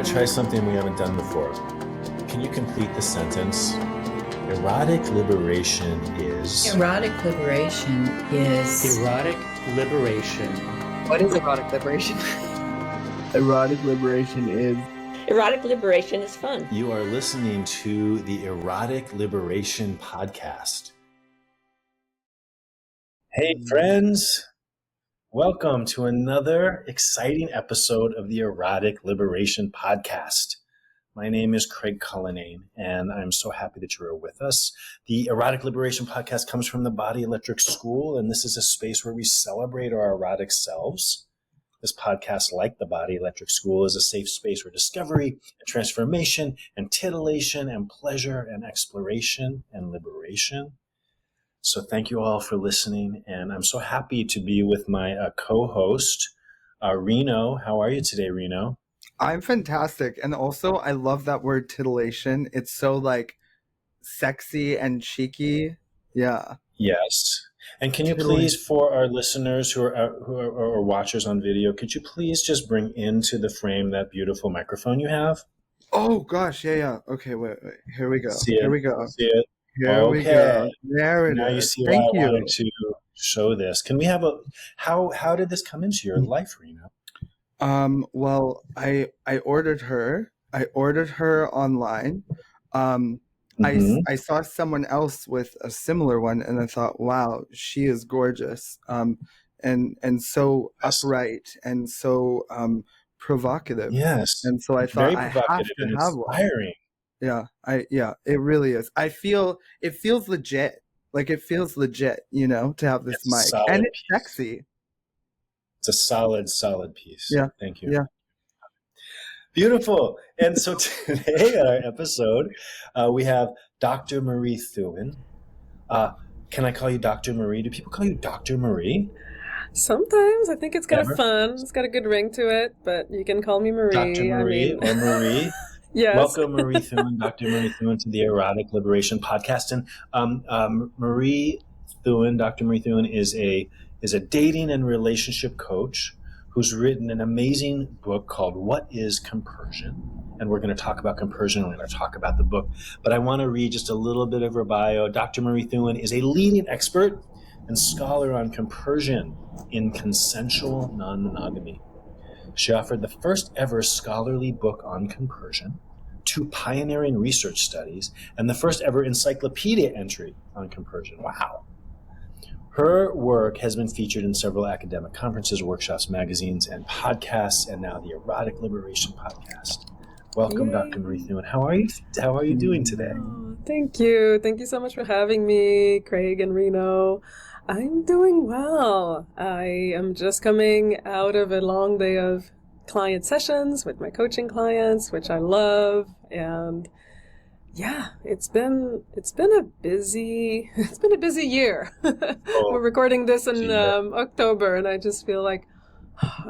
to try something we haven't done before. Can you complete the sentence? Erotic liberation is... Erotic liberation is... Erotic liberation. What is erotic liberation? Erotic liberation is... Erotic liberation is fun. You are listening to the Erotic Liberation Podcast. Hey friends, welcome to another exciting episode of the Erotic Liberation Podcast. My name is Craig Cullinane, and I'm so happy that you are with us. The Erotic Liberation Podcast comes from the Body Electric School, and this is a space where we celebrate our erotic selves. This podcast, like the Body Electric School, is a safe space for discovery and transformation and titillation and pleasure and exploration and liberation. So thank you all for listening, and I'm so happy to be with my co-host, Reno. How are you today, Reno? I'm fantastic. And also, I love that word titillation. It's so like sexy and cheeky. Yeah. Yes. And can you please, for our listeners who are watchers on video, could you please just bring into the frame that beautiful microphone you have? Oh gosh, yeah. Okay, wait. Here we go. Here we go. See it? Here we go. There it now is. You see Thank why you. I wanted to show this. Can we have how did this come into your life, Reno? Well, I ordered her. I ordered her online. I saw someone else with a similar one, and I thought, wow, she is gorgeous. And so upright and so provocative. Yes. And so I thought I have to have inspiring. one. Yeah, it really is. It feels legit. Like it feels legit, to have this mic. And it's sexy. It's a solid piece. Yeah. Thank you. Yeah. Beautiful. And so today on our episode, we have Dr. Marie Thouin. Can I call you Dr. Marie? Do people call you Dr. Marie? Sometimes. I think it's kind of fun. It's got a good ring to it, but you can call me Marie. Or Marie. Yes. Welcome, Marie Thouin, Dr. Marie Thouin, to the Erotic Liberation Podcast. And Dr. Marie Thouin is a dating and relationship coach who's written an amazing book called What Is Compersion? And we're going to talk about compersion, and we're going to talk about the book. But I want to read just a little bit of her bio. Dr. Marie Thouin is a leading expert and scholar on compersion in consensual non-monogamy. She authored the first ever scholarly book on compersion, 2 pioneering research studies, and the first ever encyclopedia entry on compersion. Wow. Her work has been featured in several academic conferences, workshops, magazines, and podcasts, and now the Erotic Liberation Podcast. Welcome, Yay. Dr. Marie Thouin. How are you doing today? Oh, thank you. Thank you so much for having me, Craig and Reno. I'm doing well. I am just coming out of a long day of client sessions with my coaching clients, which I love, and yeah, it's been a busy year. We're recording this in October, and I just feel like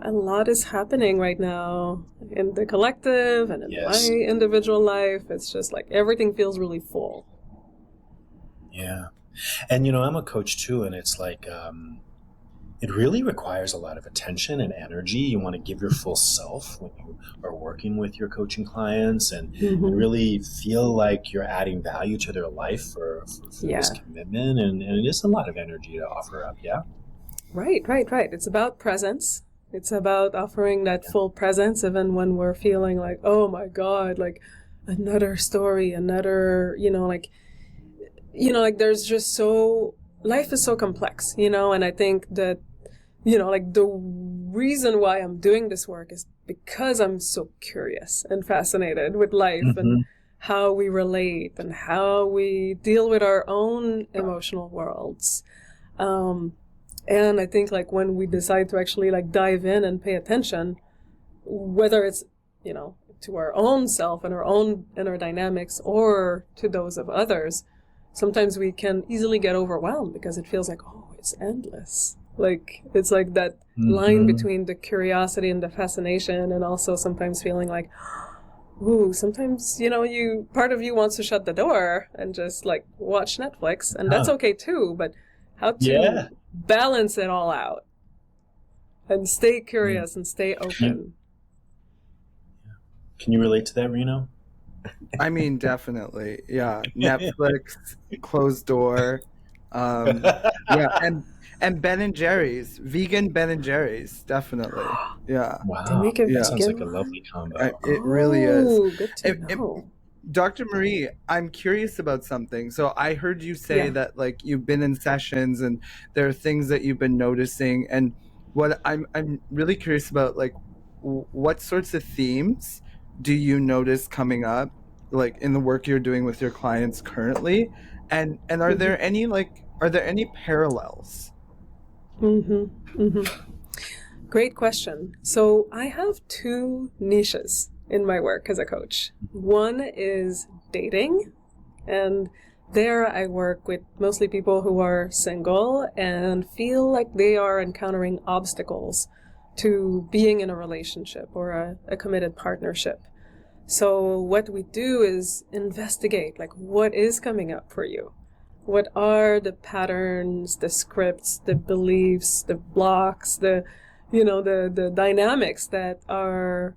a lot is happening right now in the collective and in my individual life. It's just like everything feels really full. Yeah. And I'm a coach too, and it's like it really requires a lot of attention and energy. You want to give your full self when you are working with your coaching clients and really feel like you're adding value to their life for this commitment. And it is a lot of energy to offer up, yeah? Right. It's about presence. It's about offering that full presence even when we're feeling like, oh my God, like another story, another, there's just life is so complex, and I think that, the reason why I'm doing this work is because I'm so curious and fascinated with life and how we relate and how we deal with our own emotional worlds. And I think like when we decide to actually like dive in and pay attention, whether it's, to our own self and our own inner dynamics or to those of others, sometimes we can easily get overwhelmed because it feels like, oh, it's endless. Like, it's like that line between the curiosity and the fascination, and also sometimes feeling like, ooh, sometimes, part of you wants to shut the door and just like watch Netflix, and that's okay too, but how to balance it all out and stay curious and stay open. Can you relate to that, Reno? I mean, definitely. Yeah. Netflix, closed door. Yeah. And Ben and Jerry's, vegan Ben and Jerry's, definitely. Yeah. They Wow, make a Yeah. that sounds like a vegan lovely one? combo. It really is. Oh, good to If know. Dr. Marie, I'm curious about something. So I heard you say Yeah. that like you've been in sessions and there are things that you've been noticing. And what I'm really curious about, like, what sorts of themes do you notice coming up, like in the work you're doing with your clients currently? And are there any parallels? Great question. So I have two niches in my work as a coach. One is dating, and there I work with mostly people who are single and feel like they are encountering obstacles to being in a relationship or a committed partnership. So what we do is investigate, like, what is coming up for you? What are the patterns, the scripts, the beliefs, the blocks, the dynamics that are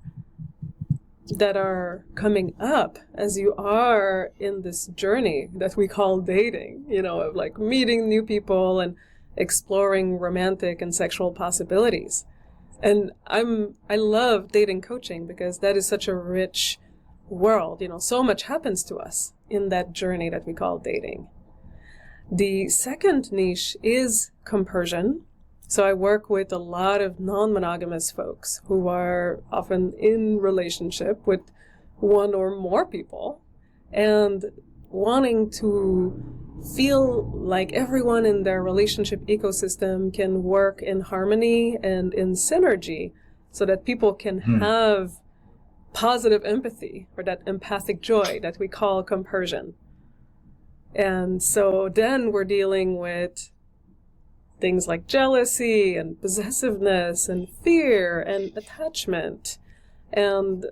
coming up as you are in this journey that we call dating, of like meeting new people and exploring romantic and sexual possibilities. And I love dating coaching because that is such a rich world. So much happens to us in that journey that we call dating. The second niche is compersion. So I work with a lot of non-monogamous folks who are often in relationship with one or more people and wanting to feel like everyone in their relationship ecosystem can work in harmony and in synergy so that people can have positive empathy, or that empathic joy that we call compersion. And so then we're dealing with things like jealousy and possessiveness and fear and attachment. And,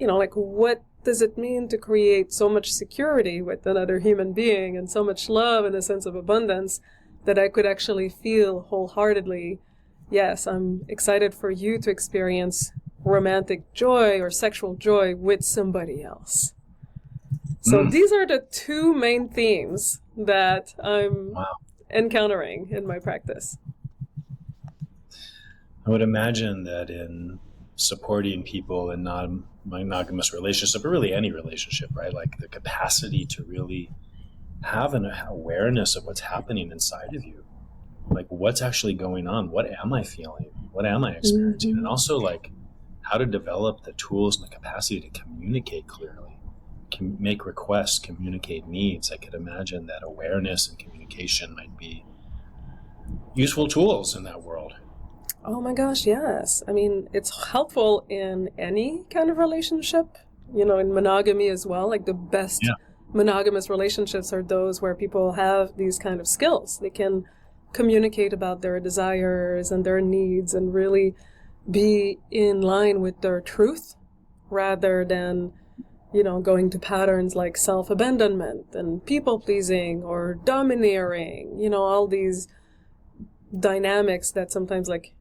like, what does it mean to create so much security with another human being and so much love and a sense of abundance that I could actually feel wholeheartedly, yes, I'm excited for you to experience romantic joy or sexual joy with somebody else. So these are the two main themes that I'm encountering in my practice. I would imagine that in supporting people in non-monogamous relationship, or really any relationship, right? Like the capacity to really have an awareness of what's happening inside of you. Like, what's actually going on? What am I feeling? What am I experiencing? And also, like, how to develop the tools and the capacity to communicate clearly, make requests, communicate needs. I could imagine that awareness and communication might be useful tools in that world. Oh my gosh, yes. I mean, it's helpful in any kind of relationship, in monogamy as well. Like, the best monogamous relationships are those where people have these kind of skills. They can communicate about their desires and their needs and really be in line with their truth rather than, going to patterns like self-abandonment and people-pleasing or domineering, all these dynamics that sometimes, like,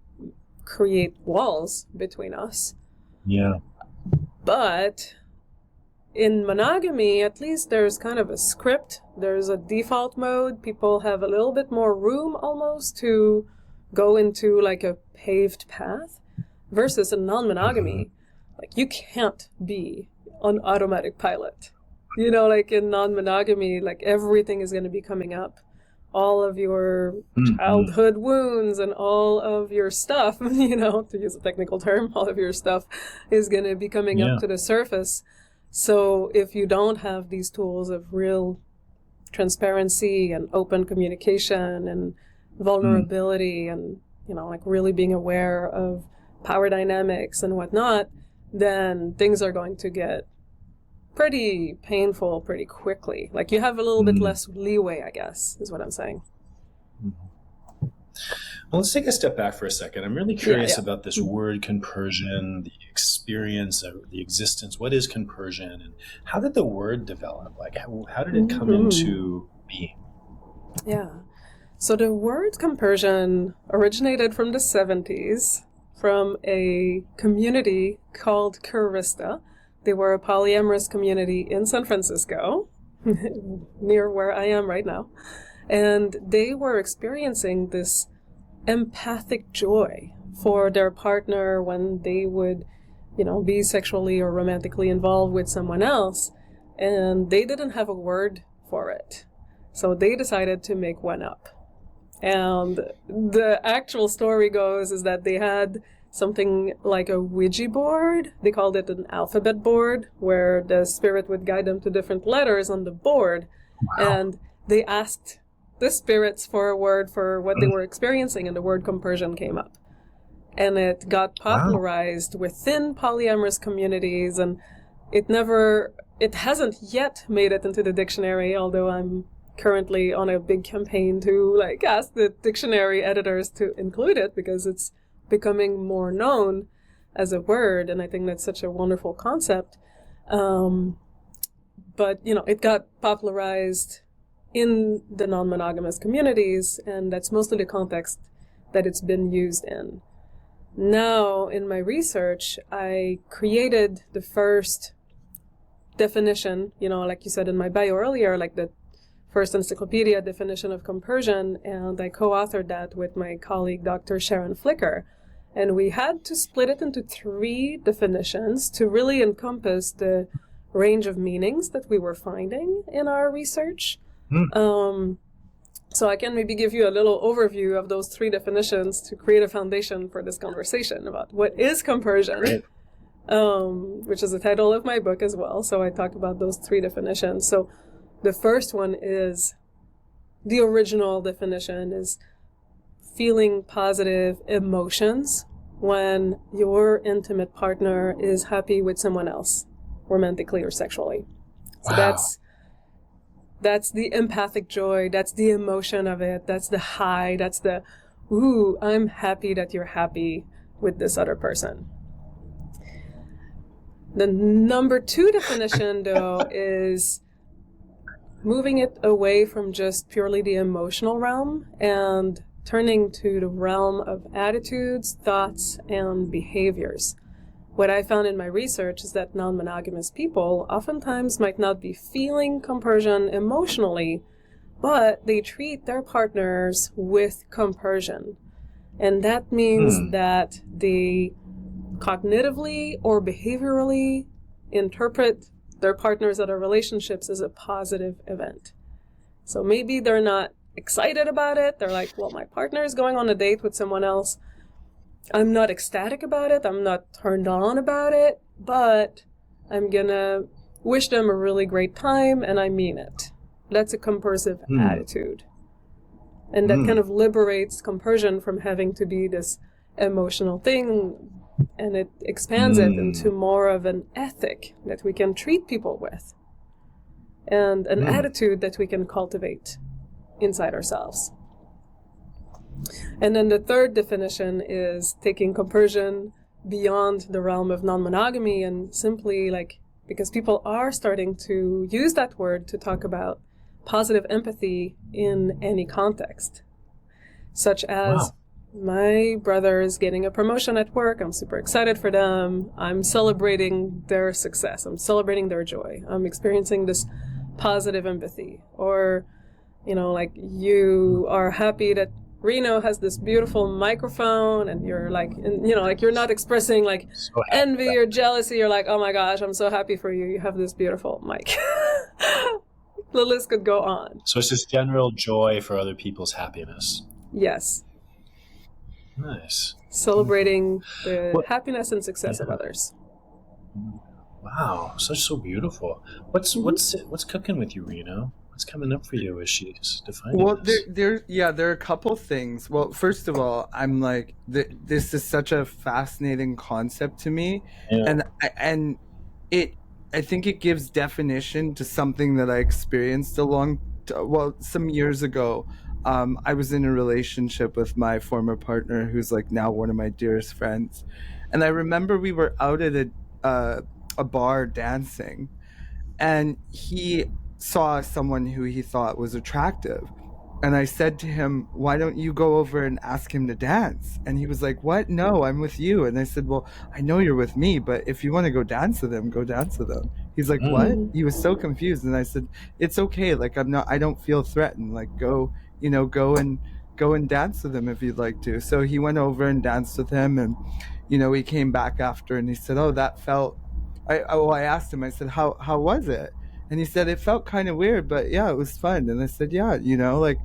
create walls between us. Yeah. But in monogamy, at least there's kind of a script. There's a default mode. People have a little bit more room almost to go into like a paved path versus a non-monogamy. Like, you can't be on automatic pilot. Like in non-monogamy, like everything is going to be coming up. All of your childhood wounds and all of your stuff, to use a technical term, all of your stuff is going to be coming up to the surface. So if you don't have these tools of real transparency and open communication and vulnerability and, like really being aware of power dynamics and whatnot, then things are going to get pretty painful pretty quickly. Like, you have a little bit less leeway, I guess, is what I'm saying. Well, let's take a step back for a second. I'm really curious about this word compersion, the experience of the existence. What is compersion, and how did the word develop? Like, how did it come into being? Yeah. So the word compersion originated from the 70s from a community called Carista They were a polyamorous community in San Francisco, near where I am right now. And they were experiencing this empathic joy for their partner when they would, be sexually or romantically involved with someone else. And they didn't have a word for it. So they decided to make one up. And the actual story goes is that they had something like a Ouija board. They called it an alphabet board, where the spirit would guide them to different letters on the board. Wow. And they asked the spirits for a word for what they were experiencing, and the word compersion came up. And it got popularized within polyamorous communities, and it hasn't yet made it into the dictionary, although I'm currently on a big campaign to ask the dictionary editors to include it, because it's becoming more known as a word, and I think that's such a wonderful concept. But it got popularized in the non-monogamous communities, and that's mostly the context that it's been used in. Now, in my research, I created the first definition, like you said in my bio earlier, like the first encyclopedia definition of compersion, and I co-authored that with my colleague, Dr. Sharon Flicker. And we had to split it into 3 definitions to really encompass the range of meanings that we were finding in our research. So I can maybe give you a little overview of those 3 definitions to create a foundation for this conversation about what is compersion, which is the title of my book as well. So I talk about those 3 definitions. So the first one is, the original definition is feeling positive emotions when your intimate partner is happy with someone else, romantically or sexually. So that's the empathic joy, that's the emotion of it, that's the high, that's the, ooh, I'm happy that you're happy with this other person. The number 2 definition, though, is moving it away from just purely the emotional realm and turning to the realm of attitudes, thoughts, and behaviors. What I found in my research is that non-monogamous people oftentimes might not be feeling compersion emotionally, but they treat their partners with compersion. And that means that they cognitively or behaviorally interpret their partners' other relationships as a positive event. So maybe they're not excited about it. They're like, well, my partner is going on a date with someone else. I'm not ecstatic about it. I'm not turned on about it, but I'm gonna wish them a really great time, and I mean it. That's a compersive attitude. And that kind of liberates compersion from having to be this emotional thing, and it expands it into more of an ethic that we can treat people with, and an attitude that we can cultivate inside ourselves. And then the third definition is taking compersion beyond the realm of non-monogamy, and simply because people are starting to use that word to talk about positive empathy in any context, such as my brother is getting a promotion at work. I'm super excited for them. I'm celebrating their success. I'm celebrating their joy. I'm experiencing this positive empathy. Or, you are happy that Reno has this beautiful microphone, and you're you're not expressing envy or jealousy. You're like, oh my gosh, I'm so happy for you. You have this beautiful mic. The list could go on. So it's this general joy for other people's happiness. Yes. Nice. Celebrating the happiness and success of others. Wow, so beautiful. What's cooking with you, Reno? What's coming up for you as she's defining this? There are a couple things. Well, first of all, I'm like, this is such a fascinating concept to me, and I think it gives definition to something that I experienced some years ago. I was in a relationship with my former partner, who's now one of my dearest friends, and I remember we were out at a bar dancing, and he saw someone who he thought was attractive, And I said to him, why don't you go over and ask him to dance? And he was like, what? No, I'm with you. And I said, well, I know you're with me, but if you want to go dance with him, go dance with him. He's like, what? He was so confused. And I said, it's okay. Like, I don't feel threatened. Like, go and dance with him if you'd like to. So he went over and danced with him. And, he came back after and he said, oh, that felt, I asked him, I said, how was it? And he said, it felt kind of weird, but yeah, it was fun. And I said, yeah, like,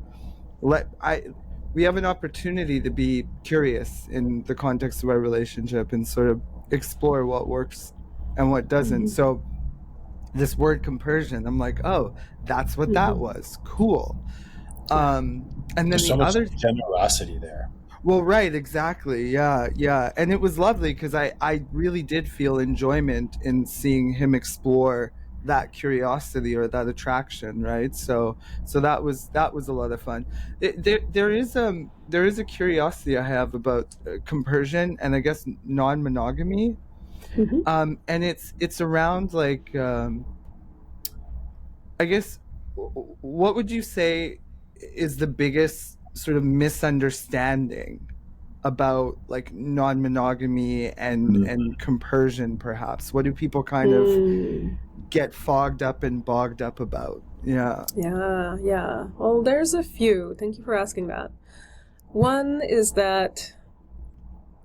we have an opportunity to be curious in the context of our relationship and sort of explore what works and what doesn't. So this word compersion, I'm like, oh, that's what that was. Cool. And then There's the so much other generosity there. Well, right, exactly. Yeah. And it was lovely because I really did feel enjoyment in seeing him explore that curiosity or that attraction, right? So that was a lot of fun. There is a curiosity I have about compersion and I guess non-monogamy, and it's around like I guess what would you say is the biggest sort of misunderstanding about like non-monogamy and compersion, perhaps? What do people kind of get fogged up and bogged up about? Yeah. Well, there's a few. Thank you for asking that. One is that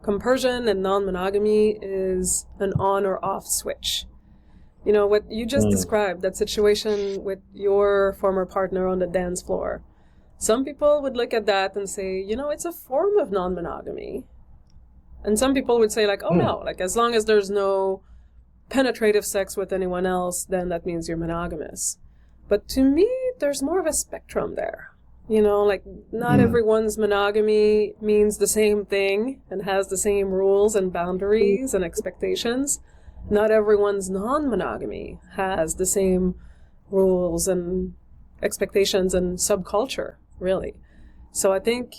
compersion and non-monogamy is an on or off switch. What you just described, that situation with your former partner on the dance floor. Some people would look at that and say, it's a form of non-monogamy. And some people would say like, oh no, like as long as there's no penetrative sex with anyone else, then that means you're monogamous. But to me, there's more of a spectrum there. Like not everyone's monogamy means the same thing and has the same rules and boundaries and expectations. Not everyone's non-monogamy has the same rules and expectations and subculture, really. So I think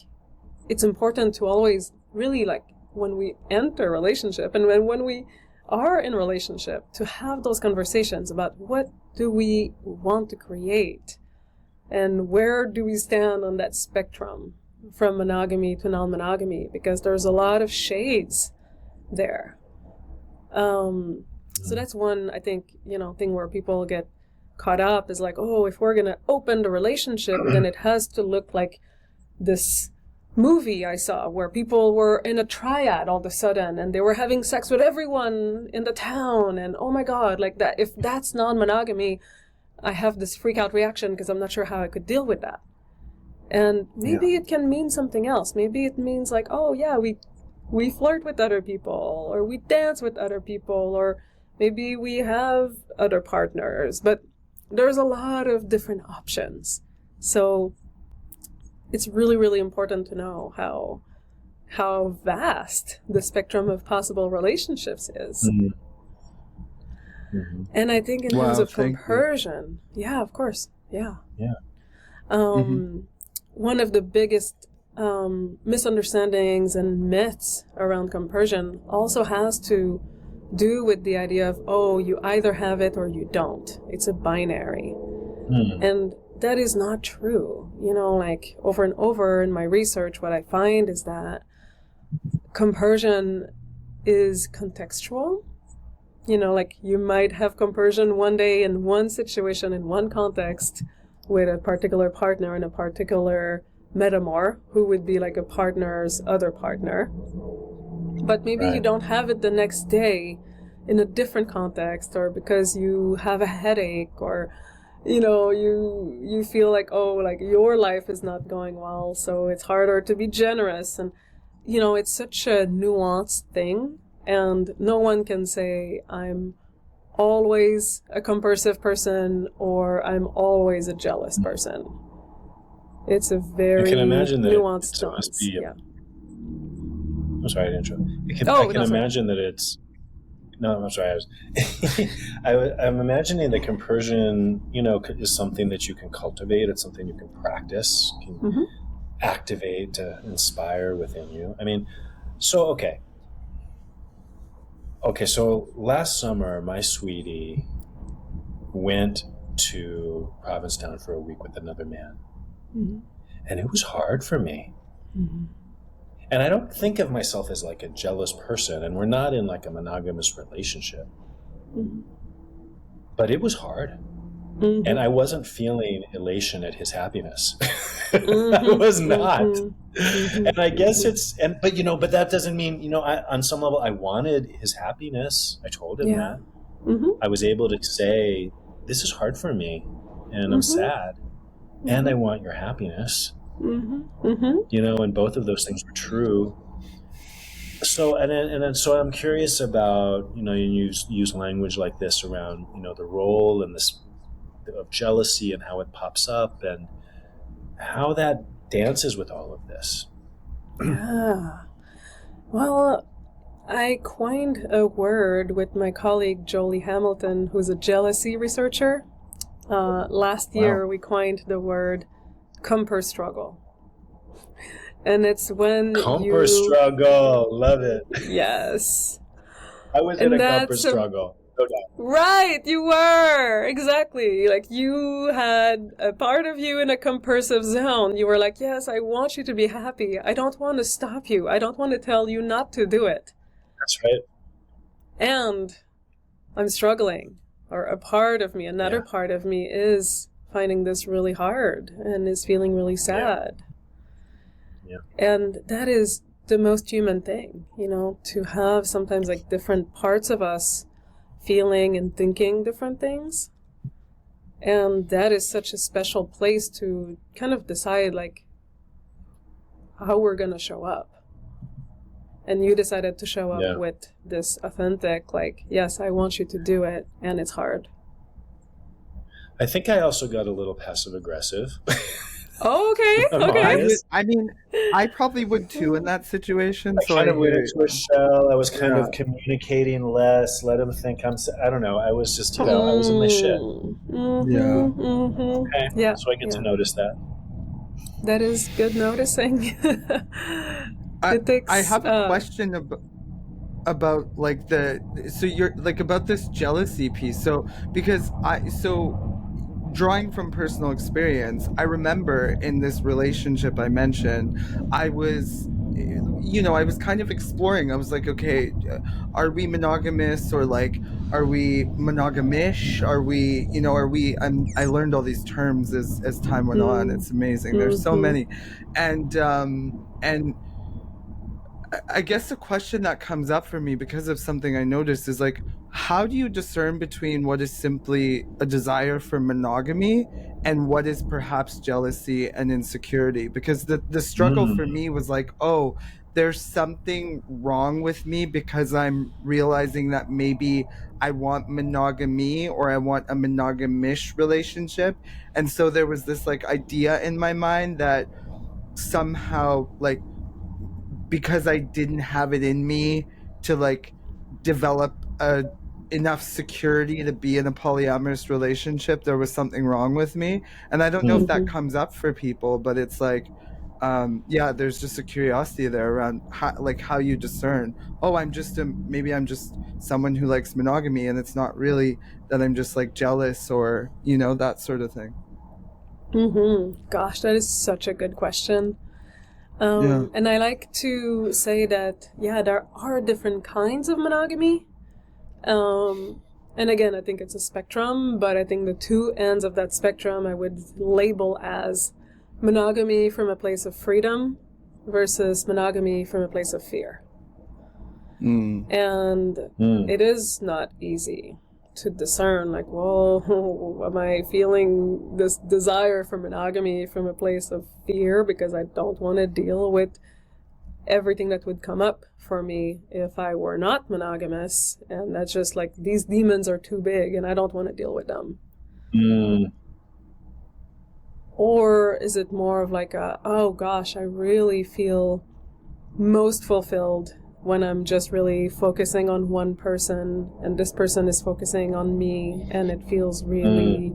it's important to always really, like, when we enter a relationship and when we are in a relationship, to have those conversations about what do we want to create and where do we stand on that spectrum from monogamy to non-monogamy, because there's a lot of shades there. So that's one, I think, thing where people get caught up is like, oh, if we're going to open the relationship, then it has to look like this movie I saw where people were in a triad all of a sudden and they were having sex with everyone in the town. And oh my God, like that, if that's non-monogamy, I have this freak out reaction because I'm not sure how I could deal with that. And maybe it can mean something else. Maybe it means like, oh yeah, we flirt with other people, or we dance with other people, or maybe we have other partners, but there's a lot of different options. So it's really, really important to know how vast the spectrum of possible relationships is. And I think in terms of compersion, yeah, of course, yeah. One of the biggest misunderstandings and myths around compersion also has to do with the idea of, oh, you either have it or you don't. It's a binary. And that is not true. Like over and over in my research, what I find is that compersion is contextual. Like you might have compersion one day in one situation, in one context, with a particular partner and a particular metamor who would be like a partner's other partner. But maybe you don't have it the next day in a different context, or because you have a headache, or you feel like, oh, like your life is not going well, so it's harder to be generous. And it's such a nuanced thing, and no one can say I'm always a compersive person or I'm always a jealous person. It's a very nuanced nuance. I'm sorry to interrupt. I can imagine that it's... No, I'm sorry. I'm imagining that compersion, is something that you can cultivate. It's something you can practice, can activate, inspire within you. I mean, so, Okay, so last summer, my sweetie went to Provincetown for a week with another man. And it was hard for me. Mm-hmm. And I don't think of myself as like a jealous person, and we're not in like a monogamous relationship. Mm-hmm. But it was hard. Mm-hmm. And I wasn't feeling elation at his happiness. Mm-hmm. I was not. Mm-hmm. And I guess but that doesn't mean, on some level I wanted his happiness. I told him that. Mm-hmm. I was able to say, this is hard for me, and I'm sad, and I want your happiness. Mm-hmm. Mm-hmm. And both of those things were true. So so I'm curious about, you use language like this around, the role and this of jealousy and how it pops up and how that dances with all of this. Yeah. Well, I coined a word with my colleague Jolie Hamilton, who's a jealousy researcher. Last year, we coined the word Comper struggle. And it's when Comper struggle. Love it. Yes. I was in a Comper struggle. No doubt. Right, you were. Exactly. Like you had a part of you in a compersive zone. You were like, yes, I want you to be happy. I don't want to stop you. I don't want to tell you not to do it. That's right. And I'm struggling. Or a part of me, another part of me is finding this really hard and is feeling really sad. Yeah. And that is the most human thing, to have sometimes like different parts of us feeling and thinking different things. And that is such a special place to kind of decide like how we're going to show up. And you decided to show up with this authentic, like, yes, I want you to do it, and it's hard. I think I also got a little passive aggressive. Oh, okay. I probably would too in that situation. I kind of went into a shell. I was kind of communicating less. Let him think I don't know. I was just, I was in my shit. Mm-hmm, yeah. Mm-hmm. Okay. Yeah. So I get to notice that. That is good noticing. I have a question about like about this jealousy piece. So drawing from personal experience, I remember in this relationship I mentioned, I was kind of exploring. I was like, okay, are we monogamous or like, are we monogamish? Are we, I learned all these terms as time went on. It's amazing. There's so many. And I guess the question that comes up for me because of something I noticed is like, how do you discern between what is simply a desire for monogamy and what is perhaps jealousy and insecurity? Because the struggle for me was like, oh, there's something wrong with me because I'm realizing that maybe I want monogamy or I want a monogamish relationship. And so there was this like idea in my mind that somehow like, because I didn't have it in me to like develop enough security to be in a polyamorous relationship, there was something wrong with me. And I don't know if that comes up for people, but it's like, there's just a curiosity there around how you discern, oh, maybe I'm just someone who likes monogamy and it's not really that I'm just like jealous or, that sort of thing. Mm-hmm. Gosh, that is such a good question. And I like to say that, there are different kinds of monogamy. And again, I think it's a spectrum, but I think the two ends of that spectrum I would label as monogamy from a place of freedom versus monogamy from a place of fear. And it is not easy to discern, like, well, am I feeling this desire for monogamy from a place of fear because I don't want to deal with everything that would come up for me if I were not monogamous, and that's just like, these demons are too big and I don't want to deal with them. Or is it more of like oh gosh, I really feel most fulfilled when I'm just really focusing on one person and this person is focusing on me and it feels really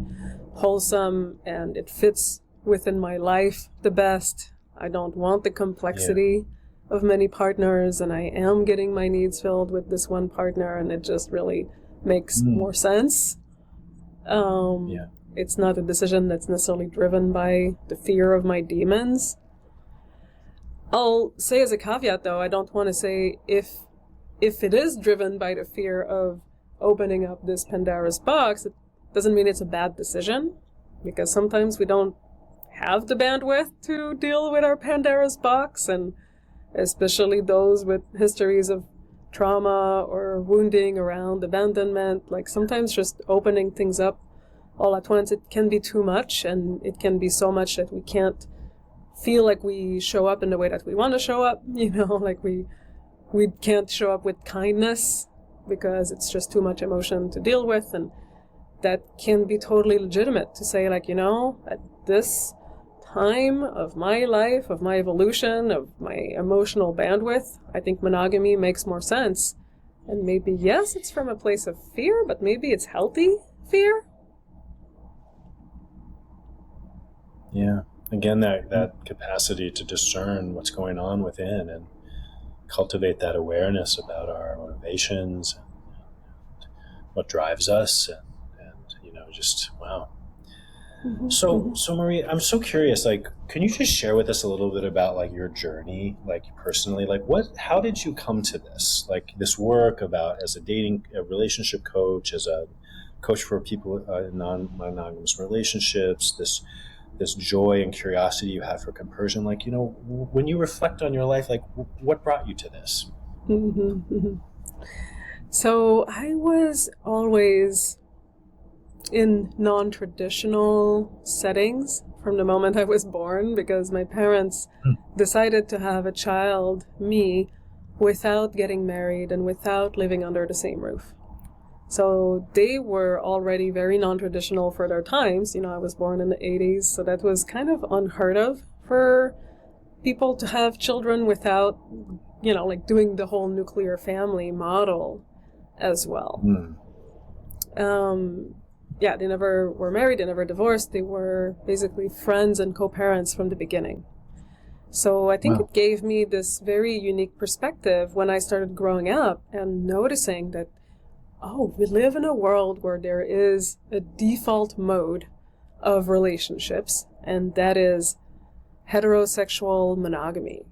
wholesome and it fits within my life the best. I don't want the complexity of many partners and I am getting my needs filled with this one partner and it just really makes more sense. it's not a decision that's necessarily driven by the fear of my demons. I'll say as a caveat, though, I don't want to say if it is driven by the fear of opening up this Pandora's box, it doesn't mean it's a bad decision, because sometimes we don't have the bandwidth to deal with our Pandora's box, and especially those with histories of trauma or wounding around abandonment. Like, sometimes just opening things up all at once, it can be too much, and it can be so much that we can't feel like we show up in the way that we want to show up, like we can't show up with kindness because it's just too much emotion to deal with. And that can be totally legitimate to say, like, at this time of my life, of my evolution, of my emotional bandwidth, I think monogamy makes more sense. And maybe, yes, it's from a place of fear, but maybe it's healthy fear. Yeah. Again, that capacity to discern what's going on within and cultivate that awareness about our motivations and what drives us, and just wow. Mm-hmm. So Marie, I'm so curious, like, can you just share with us a little bit about like your journey, like personally, like how did you come to this, like this work about as a relationship coach, as a coach for people in non-monogamous relationships, this joy and curiosity you have for compersion, like, when you reflect on your life, like what brought you to this? Mm-hmm. So I was always in non-traditional settings from the moment I was born, because my parents decided to have a child, me, without getting married and without living under the same roof. So they were already very non-traditional for their times. I was born in the 80s, so that was kind of unheard of for people to have children without, like doing the whole nuclear family model as well. Yeah, they never were married, they never divorced. They were basically friends and co-parents from the beginning. So I think it gave me this very unique perspective when I started growing up and noticing that, we live in a world where there is a default mode of relationships, and that is heterosexual monogamy.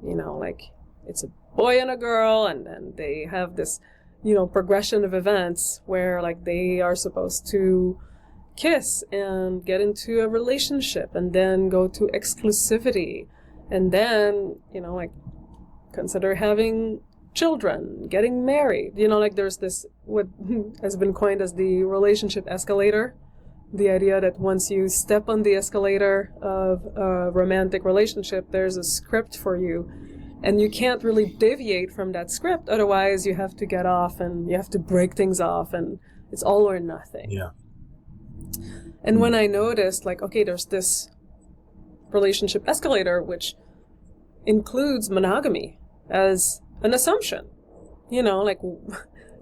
Like, it's a boy and a girl, and then they have this, progression of events where, like, they are supposed to kiss and get into a relationship and then go to exclusivity and then, like, consider having children, getting married. Like, there's this, what has been coined as the relationship escalator. The idea that once you step on the escalator of a romantic relationship, there's a script for you, and you can't really deviate from that script. Otherwise, you have to get off and you have to break things off, and it's all or nothing. Yeah. And when I noticed, like, okay, there's this relationship escalator, which includes monogamy as an assumption, like,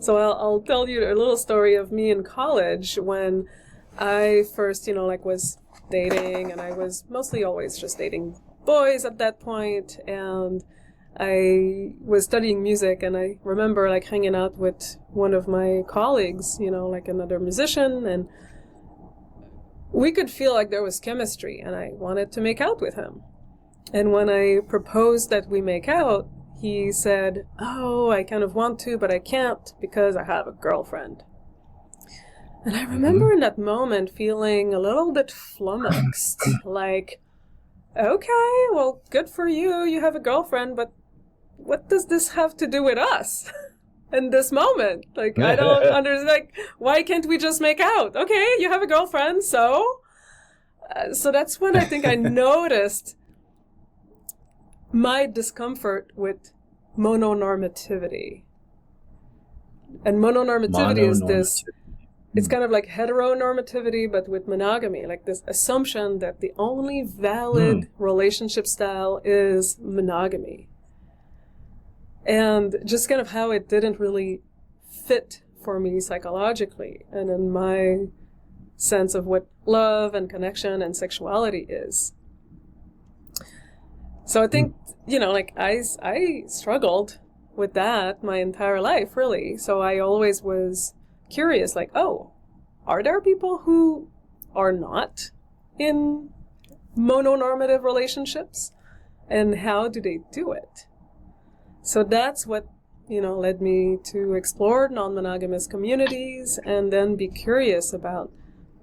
so I'll tell you a little story of me in college when I first, was dating, and I was mostly always just dating boys at that point, and I was studying music, and I remember, like, hanging out with one of my colleagues, like another musician, and we could feel like there was chemistry, and I wanted to make out with him. And when I proposed that we make out, he said, I kind of want to, but I can't because I have a girlfriend. And I remember in that moment feeling a little bit flummoxed, like, okay, well, good for you, you have a girlfriend, but what does this have to do with us in this moment? Like, I don't understand, like, why can't we just make out? Okay, you have a girlfriend, so? So that's when I think I noticed my discomfort with mononormativity. And mononormativity is this, it's kind of like heteronormativity, but with monogamy, like this assumption that the only valid relationship style is monogamy. And just kind of how it didn't really fit for me psychologically and in my sense of what love and connection and sexuality is. So I think, like, I struggled with that my entire life, really. So I always was curious, like, are there people who are not in mononormative relationships, and how do they do it? So that's what, led me to explore non-monogamous communities and then be curious about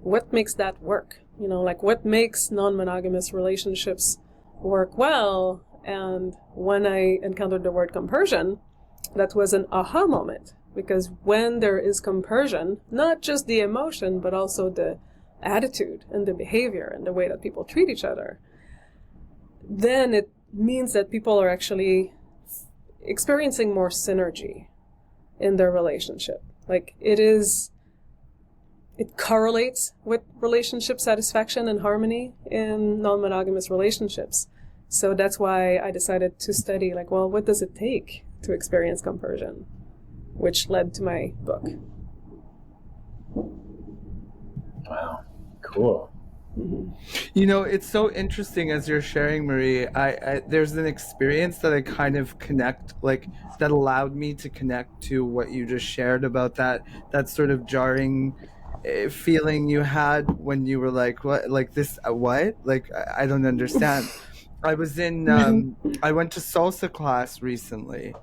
what makes that work. What makes non-monogamous relationships work well. And when I encountered the word compersion, that was an aha moment, because when there is compersion, not just the emotion, but also the attitude and the behavior and the way that people treat each other, then it means that people are actually experiencing more synergy in their relationship. It correlates with relationship satisfaction and harmony in non-monogamous relationships. So that's why I decided to study, what does it take to experience compersion, which led to my book. Wow, cool. Mm-hmm. It's so interesting as you're sharing, Marie. I there's an experience that I kind of connect, that allowed me to connect to what you just shared about that sort of jarring feeling you had when you were what, this, what? I don't understand. I was in, I went to salsa class recently,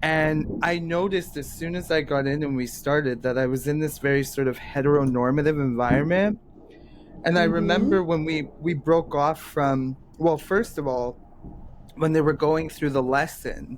and I noticed as soon as I got in and we started that I was in this very sort of heteronormative environment. And I remember when we broke off from, well, first of all, when they were going through the lesson,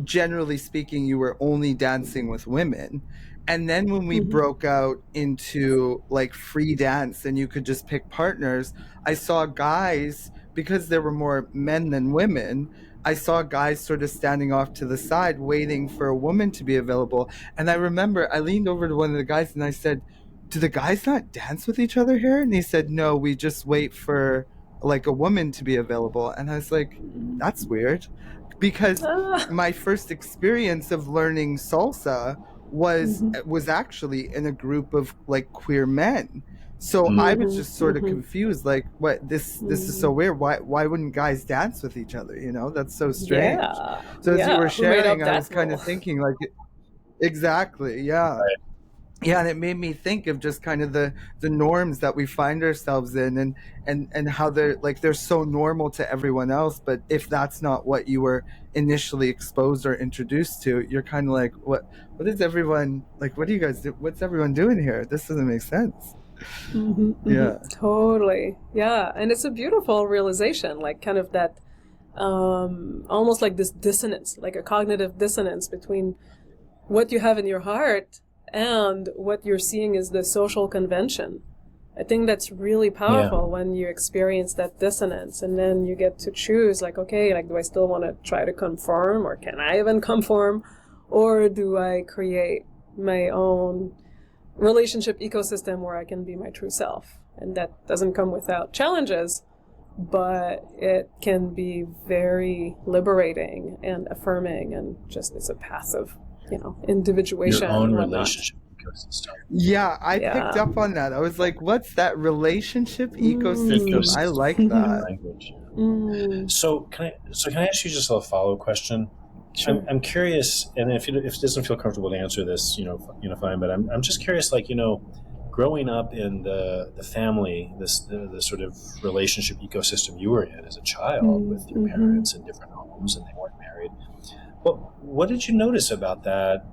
generally speaking, you were only dancing with women. And then when we broke out into free dance and you could just pick partners, I saw guys, because there were more men than women, I saw guys sort of standing off to the side waiting for a woman to be available. And I remember I leaned over to one of the guys and I said, do the guys not dance with each other here? And he said, no, we just wait for a woman to be available. And I was like, that's weird, because my first experience of learning salsa was actually in a group of queer men. So I was just sort of confused, what, this is so weird. Why wouldn't guys dance with each other? That's so strange. Yeah. So as you were sharing, I was rule? kind of thinking exactly. Yeah. Right. Yeah, and it made me think of just kind of the norms that we find ourselves in, and how they're so normal to everyone else, but if that's not what you were initially exposed or introduced to, you're kind of what is everyone what do you guys do? What's everyone doing here? This doesn't make sense. Yeah, totally. Yeah, and it's a beautiful realization, kind of that almost this dissonance, a cognitive dissonance between what you have in your heart and what you're seeing is the social convention. I think that's really powerful when you experience that dissonance, and then you get to choose, okay, do I still want to try to conform, or can I even conform, or do I create my own relationship ecosystem where I can be my true self? And that doesn't come without challenges, but it can be very liberating and affirming, and just it's a path of individuation. Your own relationship ecosystem. Yeah, I picked up on that. I was like, what's that relationship ecosystem? I like that. Language. So can I ask you just a follow question? Sure. I'm curious, and if it doesn't feel comfortable to answer this, fine. But I'm just curious, growing up in the family, the sort of relationship ecosystem you were in as a child with your parents in different homes, and they weren't married. What did you notice about that,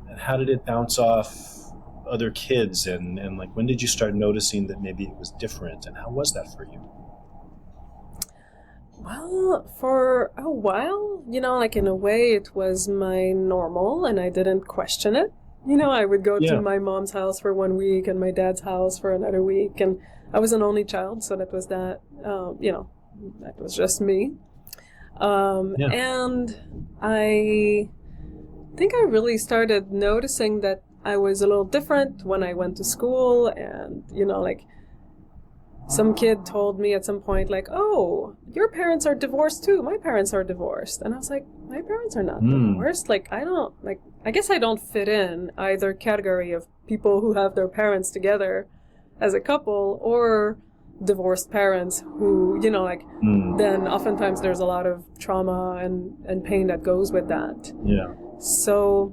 and how did it bounce off other kids, and when did you start noticing that maybe it was different, and how was that for you? Well, for a while, in a way it was my normal, and I didn't question it. I would go to my mom's house for 1 week and my dad's house for another week, and I was an only child, so that was that was just me. And I think I really started noticing that I was a little different when I went to school, and some kid told me at some point, oh, your parents are divorced too. My parents are divorced. And I was like, my parents are not divorced. I guess I don't fit in either category of people who have their parents together as a couple, or divorced parents who, then oftentimes there's a lot of trauma and pain that goes with that. Yeah. So,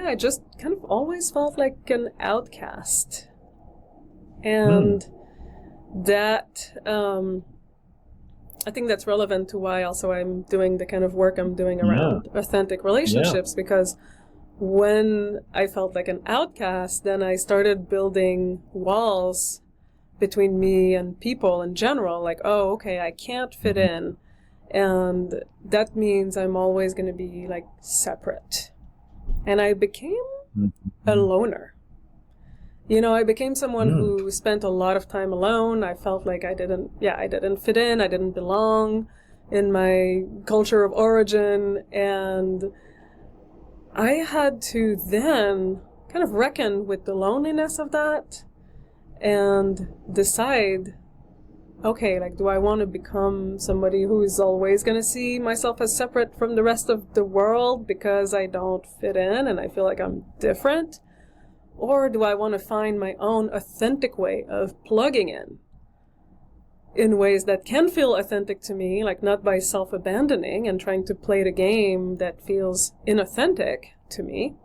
I just kind of always felt like an outcast And that, I think that's relevant to why also I'm doing the kind of work I'm doing around authentic relationships, because when I felt like an outcast, then I started building walls between me and people in general, like, oh, okay, I can't fit in, and that means I'm always going to be like separate. And I became a loner. You know, I became someone who spent a lot of time alone. I felt like I didn't fit in, I didn't belong in my culture of origin, and I had to then kind of reckon with the loneliness of that and decide, okay, like, do I want to become somebody who's always going to see myself as separate from the rest of the world because I don't fit in and I feel like I'm different? Or do I want to find my own authentic way of plugging in ways that can feel authentic to me, like not by self-abandoning and trying to play the game that feels inauthentic to me,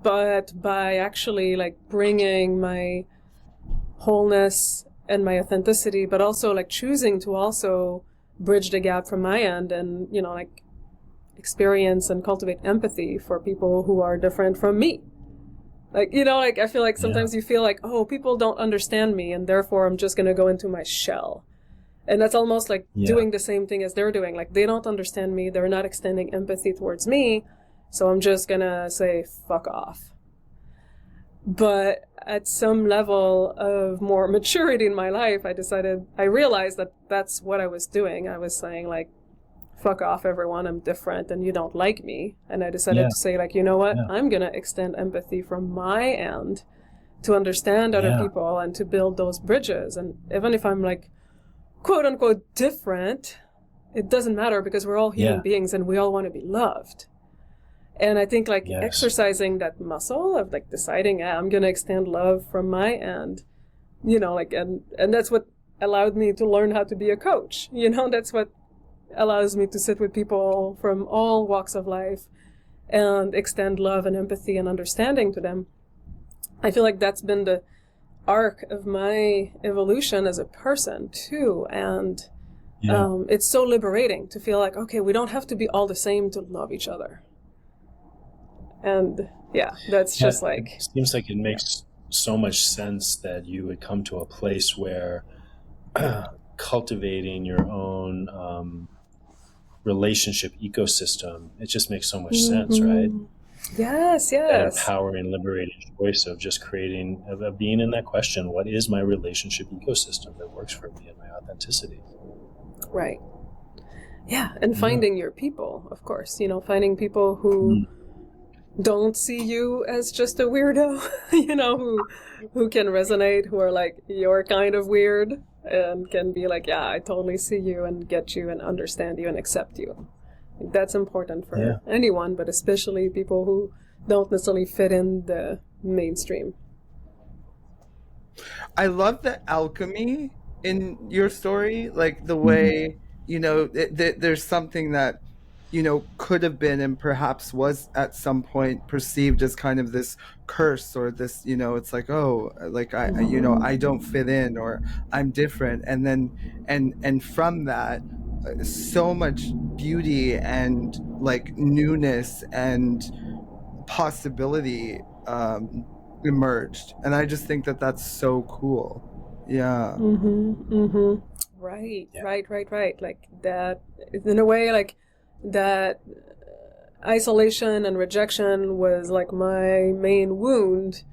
but by actually like bringing my wholeness and my authenticity, but also like choosing to also bridge the gap from my end and, you know, like experience and cultivate empathy for people who are different from me. Like, you know, like I feel like sometimes you feel like, oh, people don't understand me and therefore I'm just going to go into my shell. And that's almost like doing the same thing as they're doing. Like, they don't understand me. They're not extending empathy towards me. So I'm just going to say, fuck off. But at some level of more maturity in my life, I realized that that's what I was doing. I was saying, like, fuck off, everyone. I'm different and you don't like me. And I decided to say, like, you know what? I'm going to extend empathy from my end to understand other people and to build those bridges. And even if I'm like, quote unquote, different, it doesn't matter because we're all human beings and we all want to be loved. And I think like exercising that muscle of like deciding, I'm going to extend love from my end, you know, like, and that's what allowed me to learn how to be a coach. You know, that's what allows me to sit with people from all walks of life and extend love and empathy and understanding to them. I feel like that's been the arc of my evolution as a person too. And it's so liberating to feel like, okay, we don't have to be all the same to love each other. And that's just like... It seems like it makes so much sense that you would come to a place where cultivating your own relationship ecosystem, it just makes so much sense, right? Yes. That empowering, liberating choice of just creating, of being in that question, what is my relationship ecosystem that works for me and my authenticity? Right. Yeah, and finding your people, of course, you know, finding people who don't see you as just a weirdo, you know, who can resonate, who are like, you're kind of weird, and can be like, yeah, I totally see you and get you and understand you and accept you. That's important for anyone, but especially people who don't necessarily fit in the mainstream. I love the alchemy in your story, like the way, you know, there's something that, you know, could have been and perhaps was at some point perceived as kind of this curse or this, you know, it's like, oh, like you know, I don't fit in or I'm different. And then, and from that, so much beauty and like newness and possibility emerged. And I just think that that's so cool. Yeah. Right. Like that, in a way, like that isolation and rejection was like my main wound,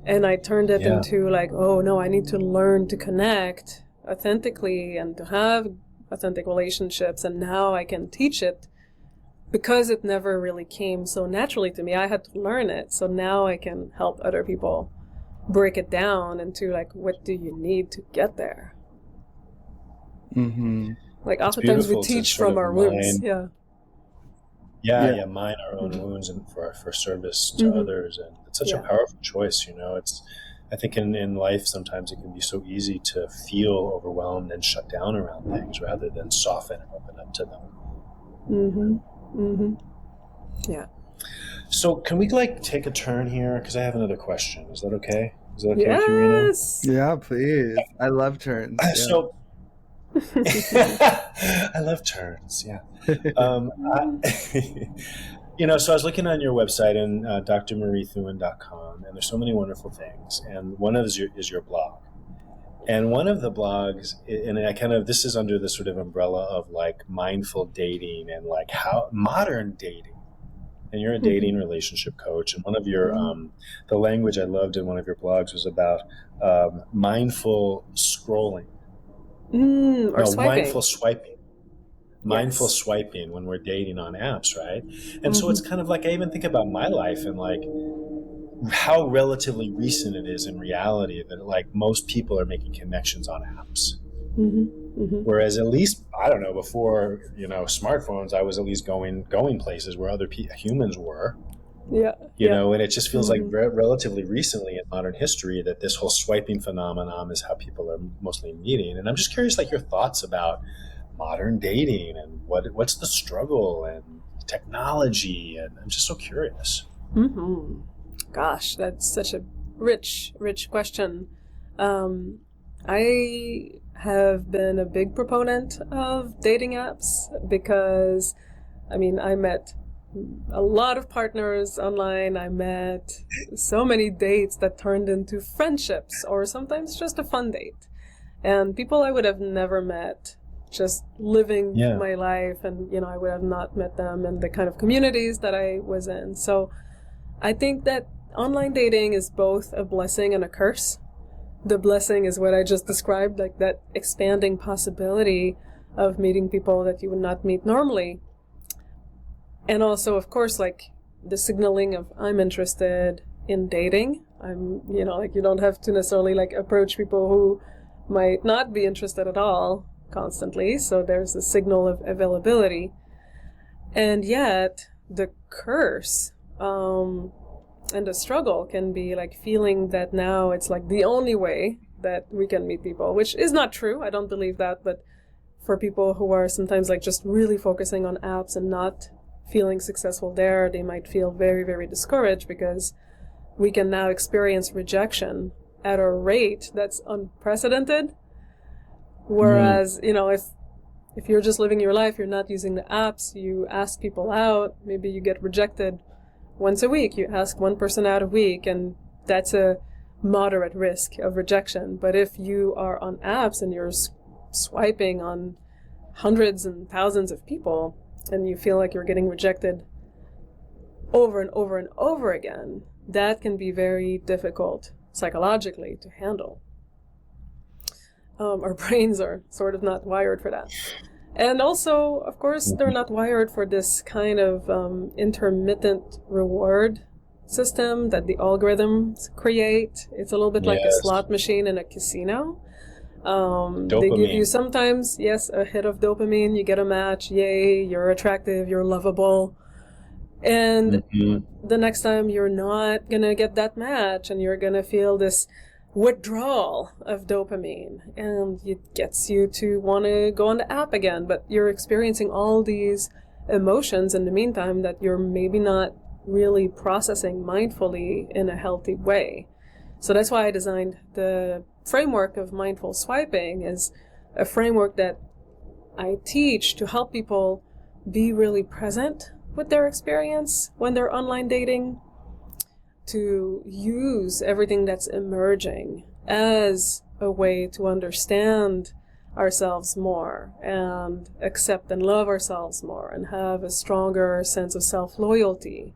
and I turned it into like, oh no, I need to learn to connect authentically and to have authentic relationships, and now I can teach it because it never really came so naturally to me. I had to learn it, so now I can help other people break it down into like, what do you need to get there? Like oftentimes we teach from our wounds. Mine our own wounds and for service to others, and it's such a powerful choice. You know, I think in life sometimes it can be so easy to feel overwhelmed and shut down around things rather than soften and open up to them. Yeah. So can we like take a turn here, because I have another question? Is that okay? Is that okay with you, Reno? Yes. Yeah, please. I love turns. Yeah. So, I love turns. Yeah. So I was looking on your website and drmariethouin.com, and there's so many wonderful things. And one of is your blog. And one of the blogs, and this is under the sort of umbrella of like mindful dating and like how modern dating. And you're a dating relationship coach. And one of your, the language I loved in one of your blogs was about mindful scrolling. Or swiping. Mindful swiping. Mindful swiping when we're dating on apps, right? And so it's kind of like, I even think about my life and like how relatively recent it is in reality that like most people are making connections on apps. Whereas at least, I don't know, before, smartphones, I was at least going places where other humans were. You know, and it just feels like relatively recently in modern history that this whole swiping phenomenon is how people are mostly meeting. And I'm just curious, like your thoughts about modern dating and what's the struggle and technology, and I'm just so curious. Gosh, that's such a rich question. I have been a big proponent of dating apps because, I met a lot of partners online. I met so many dates that turned into friendships or sometimes just a fun date. And people I would have never met just living my life, and I would have not met them in the kind of communities that I was in. So I think that online dating is both a blessing and a curse. The blessing is what I just described, like that expanding possibility of meeting people that you would not meet normally. And also, of course, like the signaling of I'm interested in dating. You don't have to necessarily like approach people who might not be interested at all constantly. So there's a signal of availability. And yet the curse and the struggle can be like feeling that now it's like the only way that we can meet people, which is not true. I don't believe that. But for people who are sometimes like just really focusing on apps and not feeling successful there, they might feel very, very discouraged because we can now experience rejection at a rate that's unprecedented. Whereas, if you're just living your life, you're not using the apps, you ask people out, maybe you get rejected once a week. You ask one person out a week, and that's a moderate risk of rejection. But if you are on apps and you're swiping on hundreds and thousands of people, and you feel like you're getting rejected over and over and over again, that can be very difficult psychologically to handle. Our brains are sort of not wired for that. And also, of course, they're not wired for this kind of intermittent reward system that the algorithms create. It's a little bit like a slot machine in a casino. They give you sometimes, a hit of dopamine, you get a match, yay, you're attractive, you're lovable. And the next time you're not going to get that match, and you're going to feel this withdrawal of dopamine, and it gets you to want to go on the app again, but you're experiencing all these emotions in the meantime that you're maybe not really processing mindfully in a healthy way. So that's why I designed the framework of mindful swiping as a framework that I teach to help people be really present with their experience when they're online dating, to use everything that's emerging as a way to understand ourselves more and accept and love ourselves more and have a stronger sense of self-loyalty.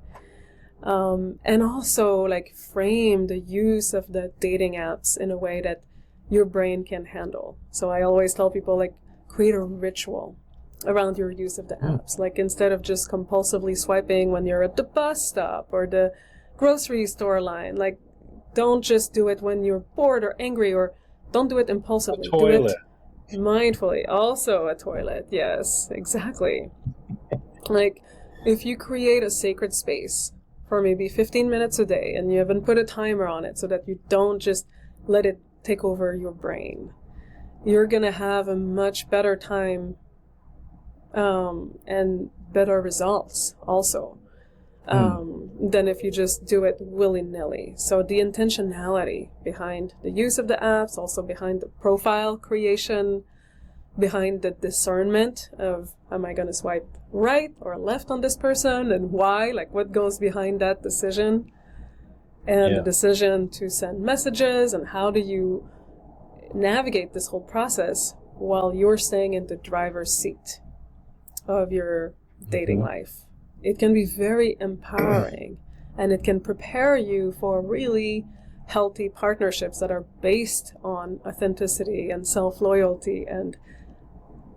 And also like frame the use of the dating apps in a way that your brain can handle. So I always tell people, like, create a ritual around your use of the apps. Like, instead of just compulsively swiping when you're at the bus stop or the grocery store line, like, don't just do it when you're bored or angry, or don't do it impulsively. A toilet. Do it mindfully. Also a toilet. Yes, exactly. Like, if you create a sacred space for maybe 15 minutes a day, and you haven't put a timer on it so that you don't just let it take over your brain, you're going to have a much better time and better results also. than if you just do it willy-nilly. So the intentionality behind the use of the apps, also behind the profile creation, behind the discernment of, am I going to swipe right or left on this person, and why, like what goes behind that decision, and the decision to send messages, and how do you navigate this whole process while you're staying in the driver's seat of your dating life. It can be very empowering, and it can prepare you for really healthy partnerships that are based on authenticity and self-loyalty and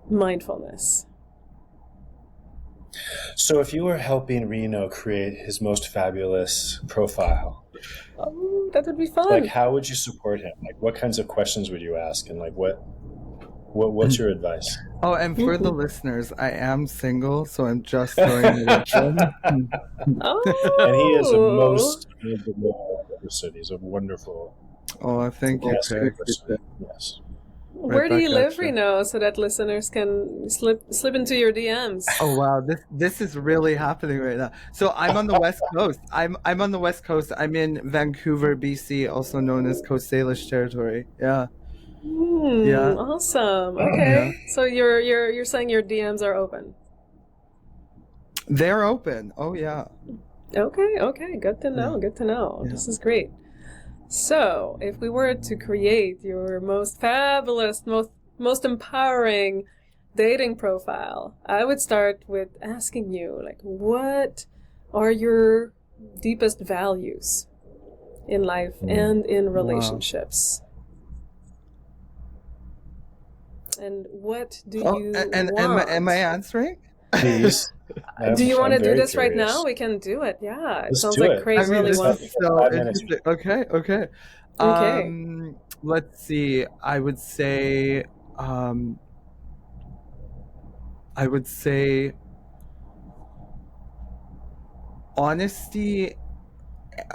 mindfulness. So if you were helping Reno create his most fabulous profile, oh, that would be fun. Like, how would you support him? Like, what kinds of questions would you ask? And like, what's your advice? Oh, and for the listeners, I am single, so I'm just throwing it at them. Oh. And he is a most amazing person. He's a wonderful. Oh, thank you, Craig. Yes. Where do you live, you. Reno, so that listeners can slip into your DMs? Oh wow, this is really happening right now. So I'm on the West Coast. I'm on the West Coast. I'm in Vancouver, BC, also known as Coast Salish territory. Yeah. Yeah. Awesome. Okay. So you're saying your DMs are open. They're open. Oh yeah. Okay. Good to know. Good to know. Yeah. This is great. So, if we were to create your most fabulous, most empowering dating profile, I would start with asking you, like, what are your deepest values in life and in relationships? And what do you want? Am I answering? Please. Do you want to do this curious. right now? We can do it. Yeah, it sounds do like it. Craig really wants. So interesting. Okay. Okay. Let's see. I would say honesty,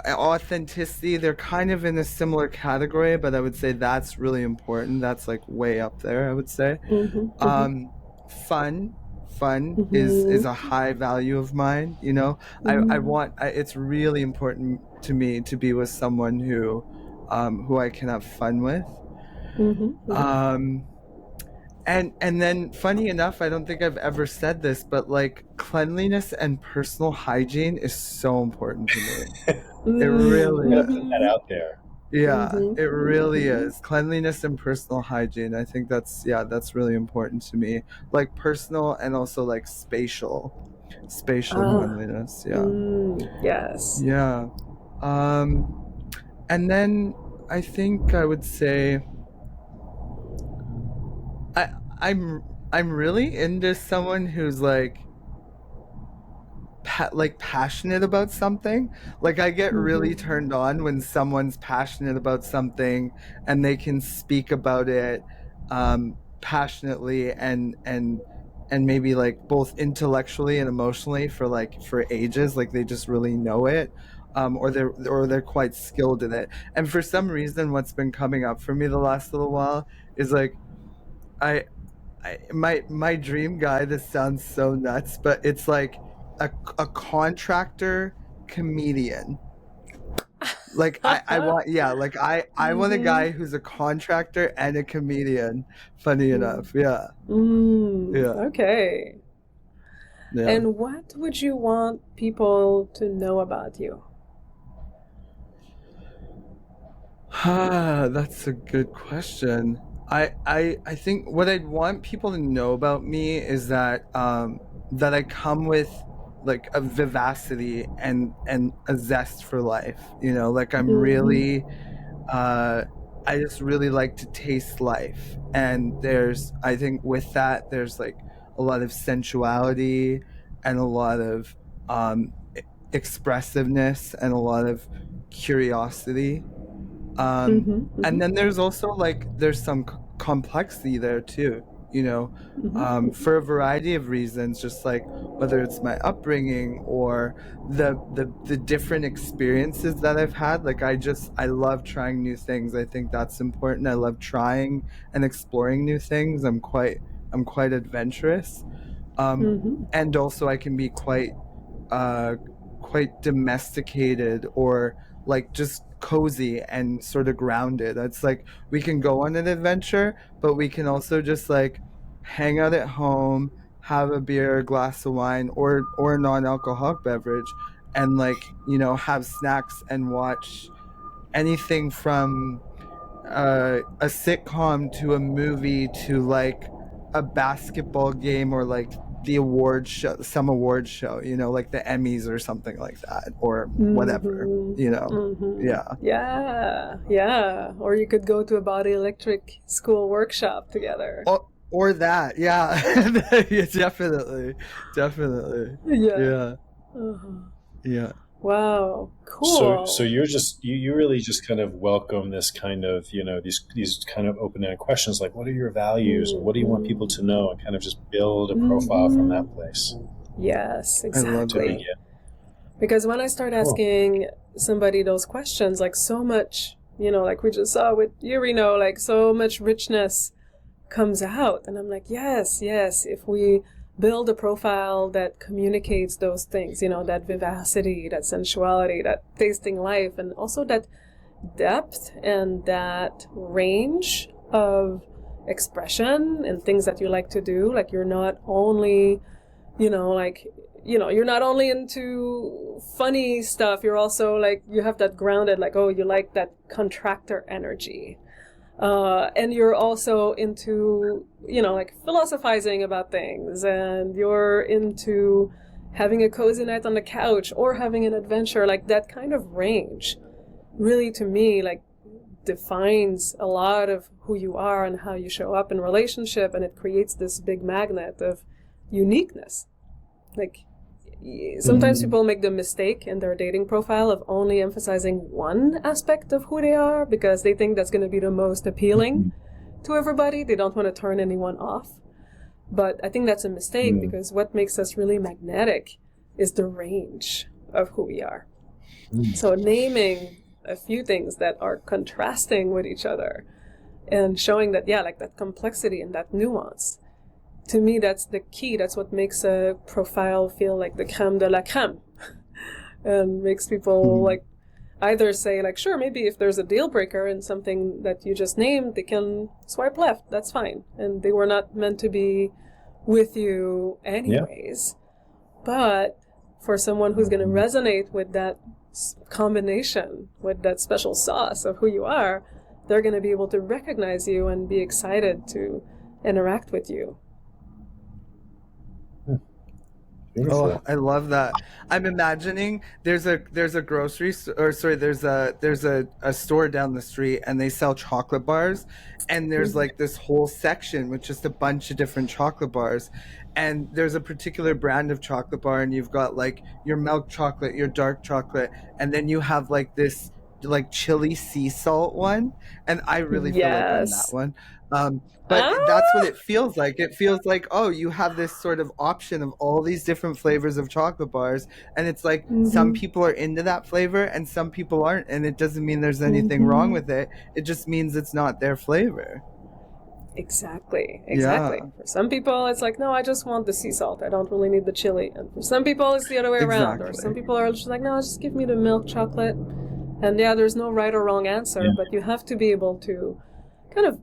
authenticity, they're kind of in a similar category, but I would say that's really important. That's like way up there, I would say. Fun is a high value of mine, you know. It's really important to me to be with someone who I can have fun with. And then, funny enough, I don't think I've ever said this, but like cleanliness and personal hygiene is so important to me. It really is. Put that out there. Yeah, it really is. Cleanliness and personal hygiene. I think that's really important to me. Like personal and also like spatial cleanliness. Yeah. Yes. Yeah. And then I think I would say I'm really into someone who's like passionate about something. Like I get really turned on when someone's passionate about something and they can speak about it passionately and maybe like both intellectually and emotionally for ages. Like they just really know it. Or they're quite skilled in it. And for some reason what's been coming up for me the last little while is like my dream guy, this sounds so nuts, but it's like a contractor comedian. Like I want a guy who's a contractor and a comedian, funny enough. Yeah. Okay. Yeah. And what would you want people to know about you? That's a good question. I think what I'd want people to know about me is that that I come with like a vivacity and a zest for life, you know, like I'm really I just really like to taste life, and I think with that there's like a lot of sensuality and a lot of expressiveness and a lot of curiosity. And then there's also there's some complexity there too, you know, for a variety of reasons, just like whether it's my upbringing or the different experiences that I've had. Like I love trying new things. I think that's important. I love trying and exploring new things. I'm quite adventurous. And also I can be quite quite domesticated or like just cozy and sort of grounded. It's like we can go on an adventure, but we can also just like hang out at home, have a beer, a glass of wine, or a non-alcoholic beverage, and like, you know, have snacks and watch anything from a sitcom to a movie to like a basketball game or like the award show, some award show, you know, like the Emmys or something like that, or whatever, you know. Yeah. Or you could go to a body electric school workshop together. Or that, yeah. Yeah, definitely. Yeah. Wow, cool. So you're just you really just kind of welcome this kind of, you know, these kind of open-ended questions like, what are your values and what do you want people to know, and kind of just build a profile from that place. Yes, I love exactly. Because when I start asking somebody those questions, like so much, you know, like we just saw with you, Reno, like so much richness comes out, and I'm like, yes, if we build a profile that communicates those things, you know, that vivacity, that sensuality, that tasting life, and also that depth and that range of expression and things that you like to do. Like you're not only, you know, like, you know, you're not only into funny stuff, you're also like, you have that grounded, like, oh, you like that contractor energy. And you're also into, you know, like philosophizing about things, and you're into having a cozy night on the couch or having an adventure. Like that kind of range really, to me, like defines a lot of who you are and how you show up in relationship, and it creates this big magnet of uniqueness. Like sometimes people make the mistake in their dating profile of only emphasizing one aspect of who they are because they think that's going to be the most appealing to everybody. They don't want to turn anyone off. But I think that's a mistake because what makes us really magnetic is the range of who we are. So naming a few things that are contrasting with each other and showing that, yeah, like that complexity and that nuance. To me, that's the key. That's what makes a profile feel like the crème de la crème, and makes people like either say like, sure, maybe if there's a deal breaker in something that you just named, they can swipe left. That's fine, and they were not meant to be with you anyways. But for someone who's going to resonate with that combination, with that special sauce of who you are, they're going to be able to recognize you and be excited to interact with you. Beautiful. Oh, I love that. I'm imagining there's a grocery or sorry, there's a store down the street, and they sell chocolate bars, and there's like this whole section with just a bunch of different chocolate bars, and there's a particular brand of chocolate bar, and you've got like your milk chocolate, your dark chocolate, and then you have like this like chili sea salt one, and I really feel like I'm that one. But that's what it feels like. It feels like, oh, you have this sort of option of all these different flavors of chocolate bars. And it's like some people are into that flavor and some people aren't. And it doesn't mean there's anything wrong with it. It just means it's not their flavor. Exactly. Yeah. For some people, it's like, no, I just want the sea salt. I don't really need the chili. And for some people, it's the other way around. Or some people are just like, no, just give me the milk chocolate. And yeah, there's no right or wrong answer, but you have to be able to kind of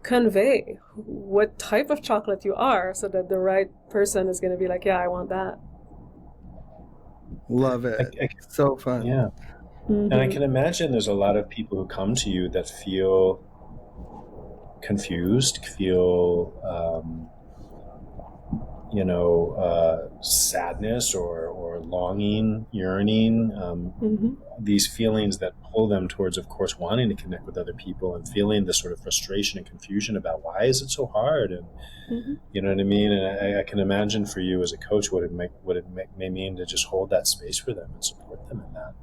convey what type of chocolate you are so that the right person is going to be like, yeah, I want that. Love it. So fun. Yeah. And I can imagine there's a lot of people who come to you that feel confused, feel, sadness or longing, yearning, these feelings that pull them towards, of course, wanting to connect with other people and feeling this sort of frustration and confusion about why is it so hard, and you know what I mean. And I can imagine for you as a coach what it may mean to just hold that space for them and support them in that.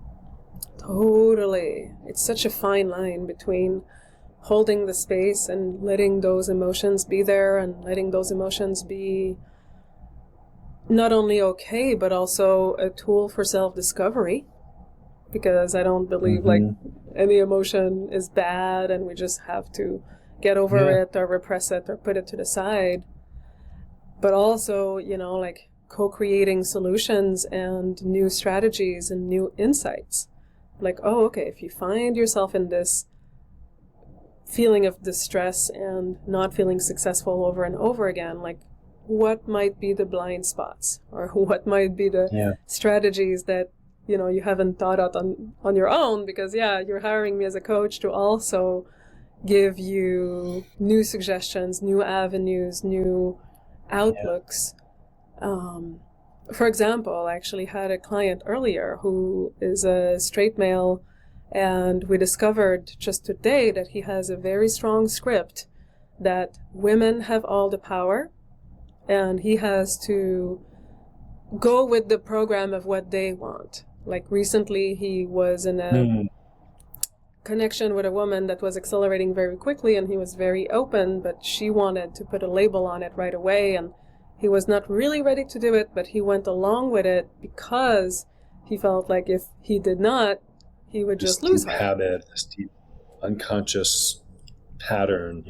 Totally. It's such a fine line between holding the space and letting those emotions be there and letting those emotions be not only okay, but also a tool for self-discovery, because I don't believe like any emotion is bad and we just have to get over it or repress it or put it to the side. But also, like co-creating solutions and new strategies and new insights. Like, oh, okay, if you find yourself in this feeling of distress and not feeling successful over and over again, like, what might be the blind spots, or what might be the strategies that, you know, you haven't thought out on your own, because you're hiring me as a coach to also give you new suggestions, new avenues, new outlooks. For example, I actually had a client earlier who is a straight male, and we discovered just today that he has a very strong script that women have all the power, and he has to go with the program of what they want. Like recently, he was in a connection with a woman that was accelerating very quickly, and he was very open, but she wanted to put a label on it right away, and he was not really ready to do it, but he went along with it because he felt like if he did not, he would just lose her. This deep habit, this deep unconscious pattern,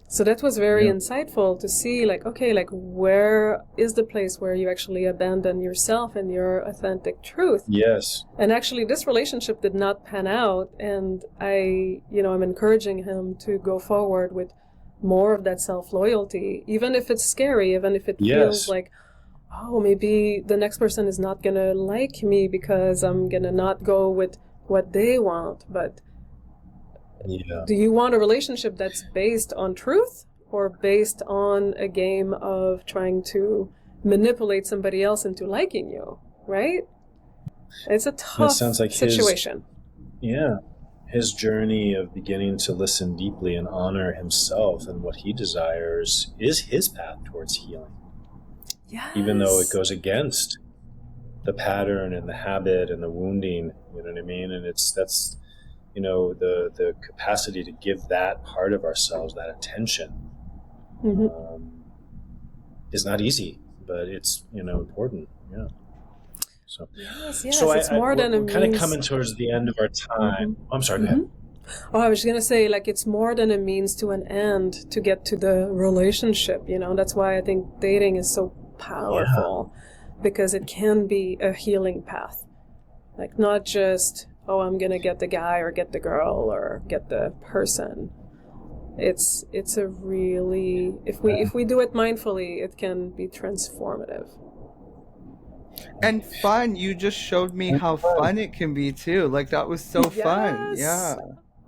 So that was very insightful to see, like, okay, like, where is the place where you actually abandon yourself and your authentic truth? Yes. And actually, this relationship did not pan out, and I'm encouraging him to go forward with more of that self-loyalty, even if it's scary, even if it feels like, oh, maybe the next person is not gonna like me because I'm gonna not go with what they want. But do you want a relationship that's based on truth, or based on a game of trying to manipulate somebody else into liking you, right? It's a tough situation. His journey of beginning to listen deeply and honor himself and what he desires is his path towards healing. Yes. Even though it goes against the pattern and the habit and the wounding, you know what I mean? And that's the capacity to give that part of ourselves, that attention, is not easy, but it's, important. Yeah. So, yes, it's more than a means. We're kind of coming towards the end of our time. I'm sorry, go ahead. Oh, I was going to say, like, it's more than a means to an end to get to the relationship, That's why I think dating is so powerful, because it can be a healing path. Like, not just, oh, I'm going to get the guy or get the girl or get the person. It's a really, if we do it mindfully, it can be transformative. And fun. You just showed me how fun it can be too. Like, that was so fun. Yeah.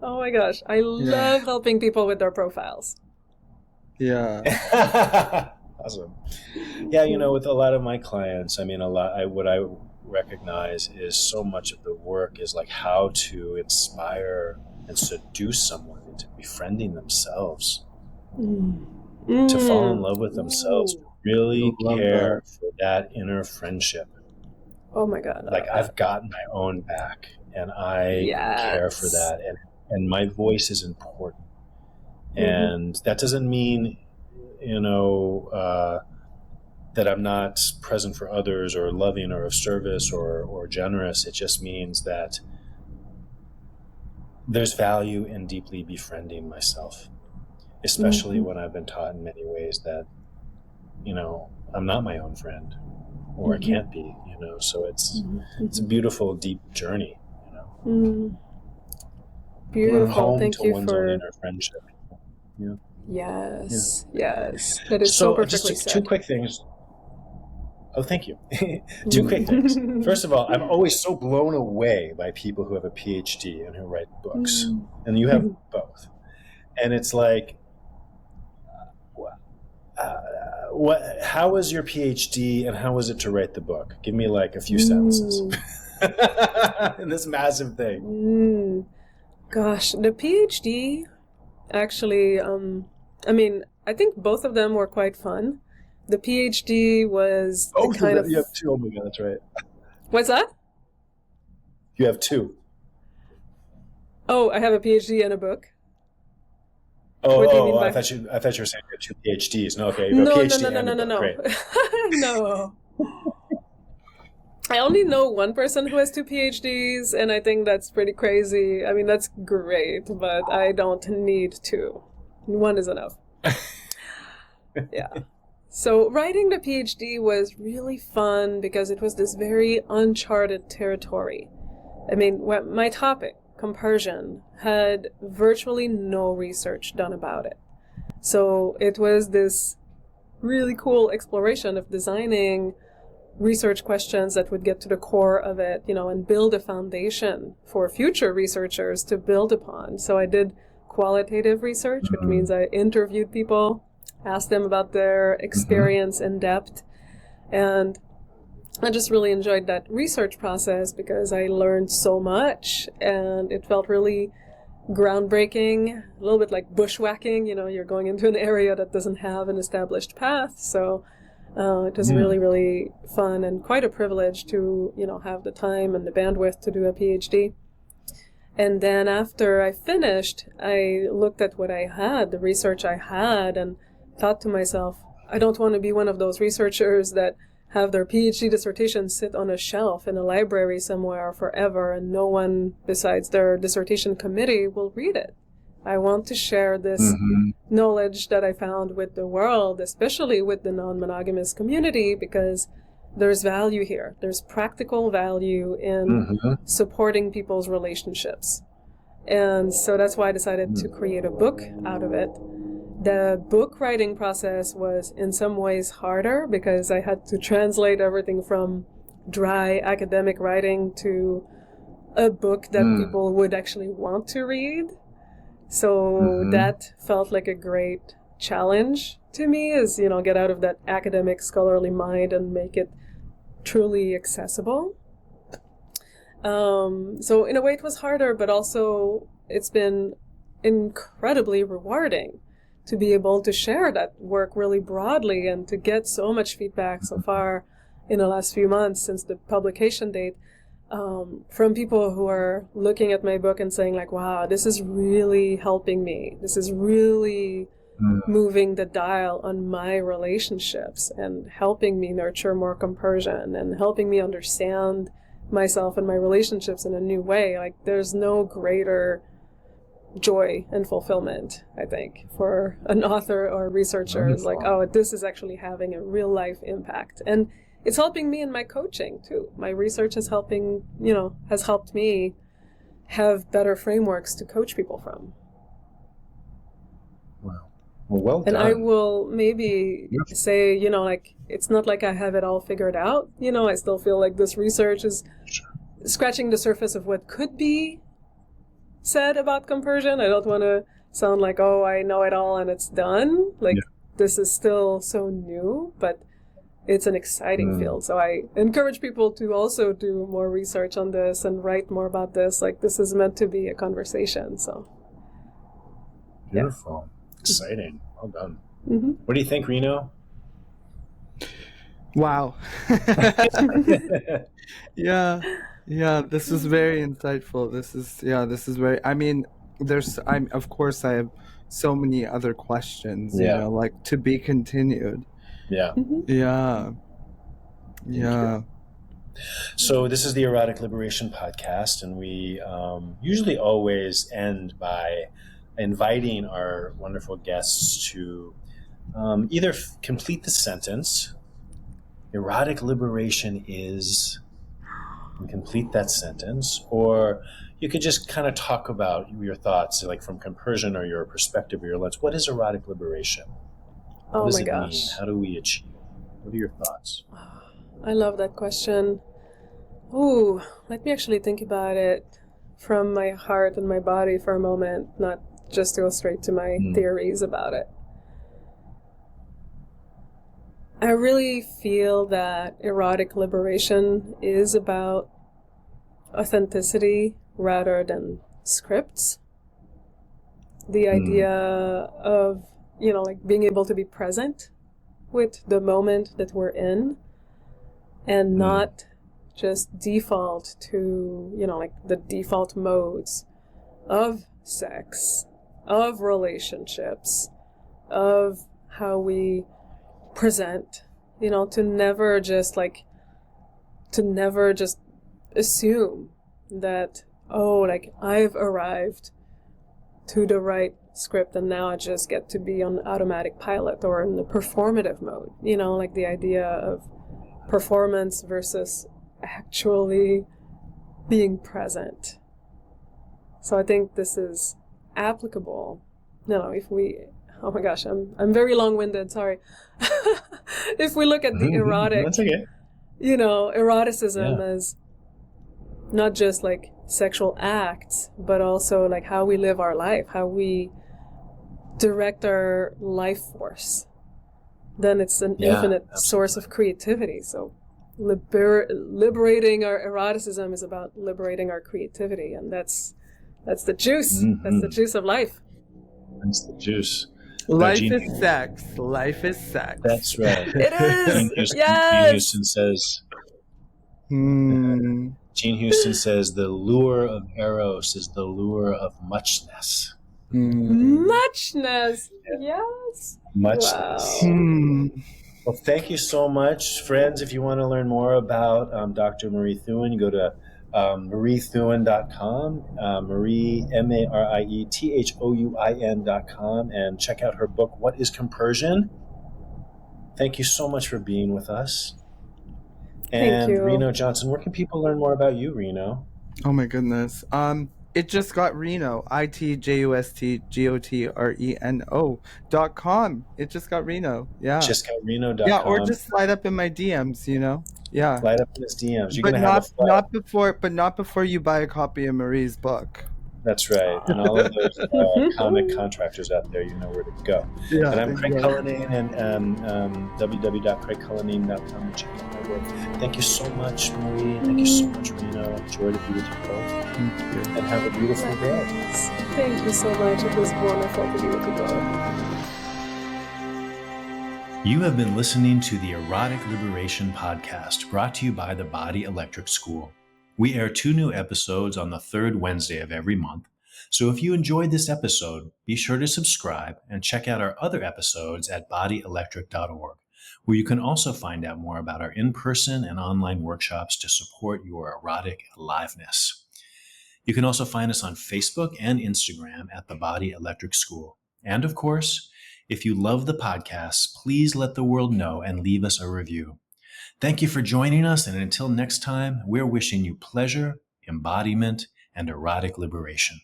Oh my gosh. I love helping people with their profiles. Yeah. Awesome. Yeah, with a lot of my clients, what I recognize is so much of the work is like how to inspire and seduce someone into befriending themselves, to fall in love with themselves, really care for that inner friendship. Oh my God. Like, I've gotten my own back, and I care for that, and my voice is important. And that doesn't mean, that I'm not present for others or loving or of service or generous. It just means that there's value in deeply befriending myself, especially when I've been taught in many ways that, I'm not my own friend, or I can't be, so it's a beautiful, deep journey, Beautiful. Thank you one's for own inner friendship. Yes. That is so perfectly just said. two quick things. Oh, thank you. Two quick things. First of all, I'm always so blown away by people who have a PhD and who write books. And you have both. And it's like, how was your PhD and how was it to write the book? Give me like a few sentences in this massive thing. Gosh, the PhD, actually, I think both of them were quite fun. The PhD was you have two. Oh my God, that's right. What's that? You have two. Oh, I have a PhD and a book. Oh, I thought you were saying you had two PhDs. No, okay. You have a PhD and a book. No. Great. No. I only know one person who has two PhDs, and I think that's pretty crazy. I mean, that's great, but I don't need two. One is enough. Yeah. So writing the PhD was really fun because it was this very uncharted territory. I mean, my topic, compersion, had virtually no research done about it. So it was this really cool exploration of designing research questions that would get to the core of it, and build a foundation for future researchers to build upon. So I did qualitative research, which means I interviewed people, asked them about their experience in depth, and I just really enjoyed that research process because I learned so much, and it felt really groundbreaking, a little bit like bushwhacking. You're going into an area that doesn't have an established path, so it was really, really fun and quite a privilege to, have the time and the bandwidth to do a PhD. And then after I finished, I looked at what I had, the research I had, and thought to myself, I don't want to be one of those researchers that have their PhD dissertation sit on a shelf in a library somewhere forever and no one besides their dissertation committee will read it. I want to share this knowledge that I found with the world, especially with the non-monogamous community, because there's value here. There's practical value in supporting people's relationships. And so that's why I decided to create a book out of it. The book writing process was in some ways harder because I had to translate everything from dry academic writing to a book that people would actually want to read. So that felt like a great challenge to me, is, get out of that academic scholarly mind and make it truly accessible. So in a way it was harder, but also it's been incredibly rewarding to be able to share that work really broadly and to get so much feedback so far in the last few months since the publication date, from people who are looking at my book and saying like, wow, this is really helping me. This is really moving the dial on my relationships and helping me nurture more compersion and helping me understand myself and my relationships in a new way. Like, there's no greater joy and fulfillment, I think, for an author or a researcher. Is like, oh, this is actually having a real life impact. And it's helping me in my coaching too. My research is helping, has helped me have better frameworks to coach people from. Wow. Well and done. I will maybe say, it's not like I have it all figured out. I still feel like this research is scratching the surface of what could be said about compersion. I don't want to sound like, oh, I know it all and it's done. This is still so new, but it's an exciting field. So I encourage people to also do more research on this and write more about this. Like, this is meant to be a conversation. So beautiful. Exciting. Well done. What do you think, Reno? Wow. Yeah, this is very insightful. This is very, of course I have so many other questions, like to be continued. Yeah. Yeah. So this is the Erotic Liberation Podcast, and we usually always end by inviting our wonderful guests to either complete the sentence, erotic liberation is, and complete that sentence, or you could just kind of talk about your thoughts, like from compersion or your perspective or your lens. What is erotic liberation? Oh what does my it gosh. mean? How do we achieve? What are your thoughts? I love that question. Ooh, let me actually think about it from my heart and my body for a moment, not just go straight to my theories about it. I really feel that erotic liberation is about authenticity rather than scripts. The idea of, being able to be present with the moment that we're in and not just default to, the default modes of sex, of relationships, of how we present, to never just assume that, I've arrived to the right script, and now I just get to be on automatic pilot or in the performative mode, like the idea of performance versus actually being present. So I think this is applicable. If we, oh my gosh, I'm very long-winded, sorry. If we look at the erotic, that's okay. Eroticism as not just like sexual acts, but also like how we live our life, how we direct our life force, then it's an infinite source of creativity. So liberating our eroticism is about liberating our creativity, and that's the juice. That's the juice of life. That's the juice. Life is sex. Life is sex. That's right. It is. Yes. Gene Houston says. Gene Houston says the lure of eros is the lure of muchness. Muchness. Yes. Muchness. Wow. Well, thank you so much, friends. If you want to learn more about Dr. Marie Thouin, you go to mariethouin.com, Marie, MarietHouin.com, and check out her book, What is Compersion? Thank you so much for being with us. And Thank you. Reno Johnston, where can people learn more about you, Reno? Oh my goodness. It just got Reno, ITJUSTGOTRENO.com. It just got Reno. Yeah. Just got Reno.com. Yeah, or just slide up in my DMs, Yeah. Slide up in his DMs. You're but gonna have not before you buy a copy of Marie's book. That's right. And all of those comic contractors out there, you know where to go. Yeah, and I'm Craig Cullinane, and www.craigcullinane.com to check out my work. Thank you so much, Marie. Thank you so much, Reno. Joy to be with you both. Thank you. And have a beautiful day. Thank you so much. It was wonderful to be with you both. You have been listening to the Erotic Liberation Podcast, brought to you by the Body Electric School. We air 2 new episodes on the 3rd Wednesday of every month. So if you enjoyed this episode, be sure to subscribe and check out our other episodes at bodyelectric.org, where you can also find out more about our in-person and online workshops to support your erotic aliveness. You can also find us on Facebook and Instagram at the Body Electric School. And of course, if you love the podcast, please let the world know and leave us a review. Thank you for joining us, and until next time, we're wishing you pleasure, embodiment, and erotic liberation.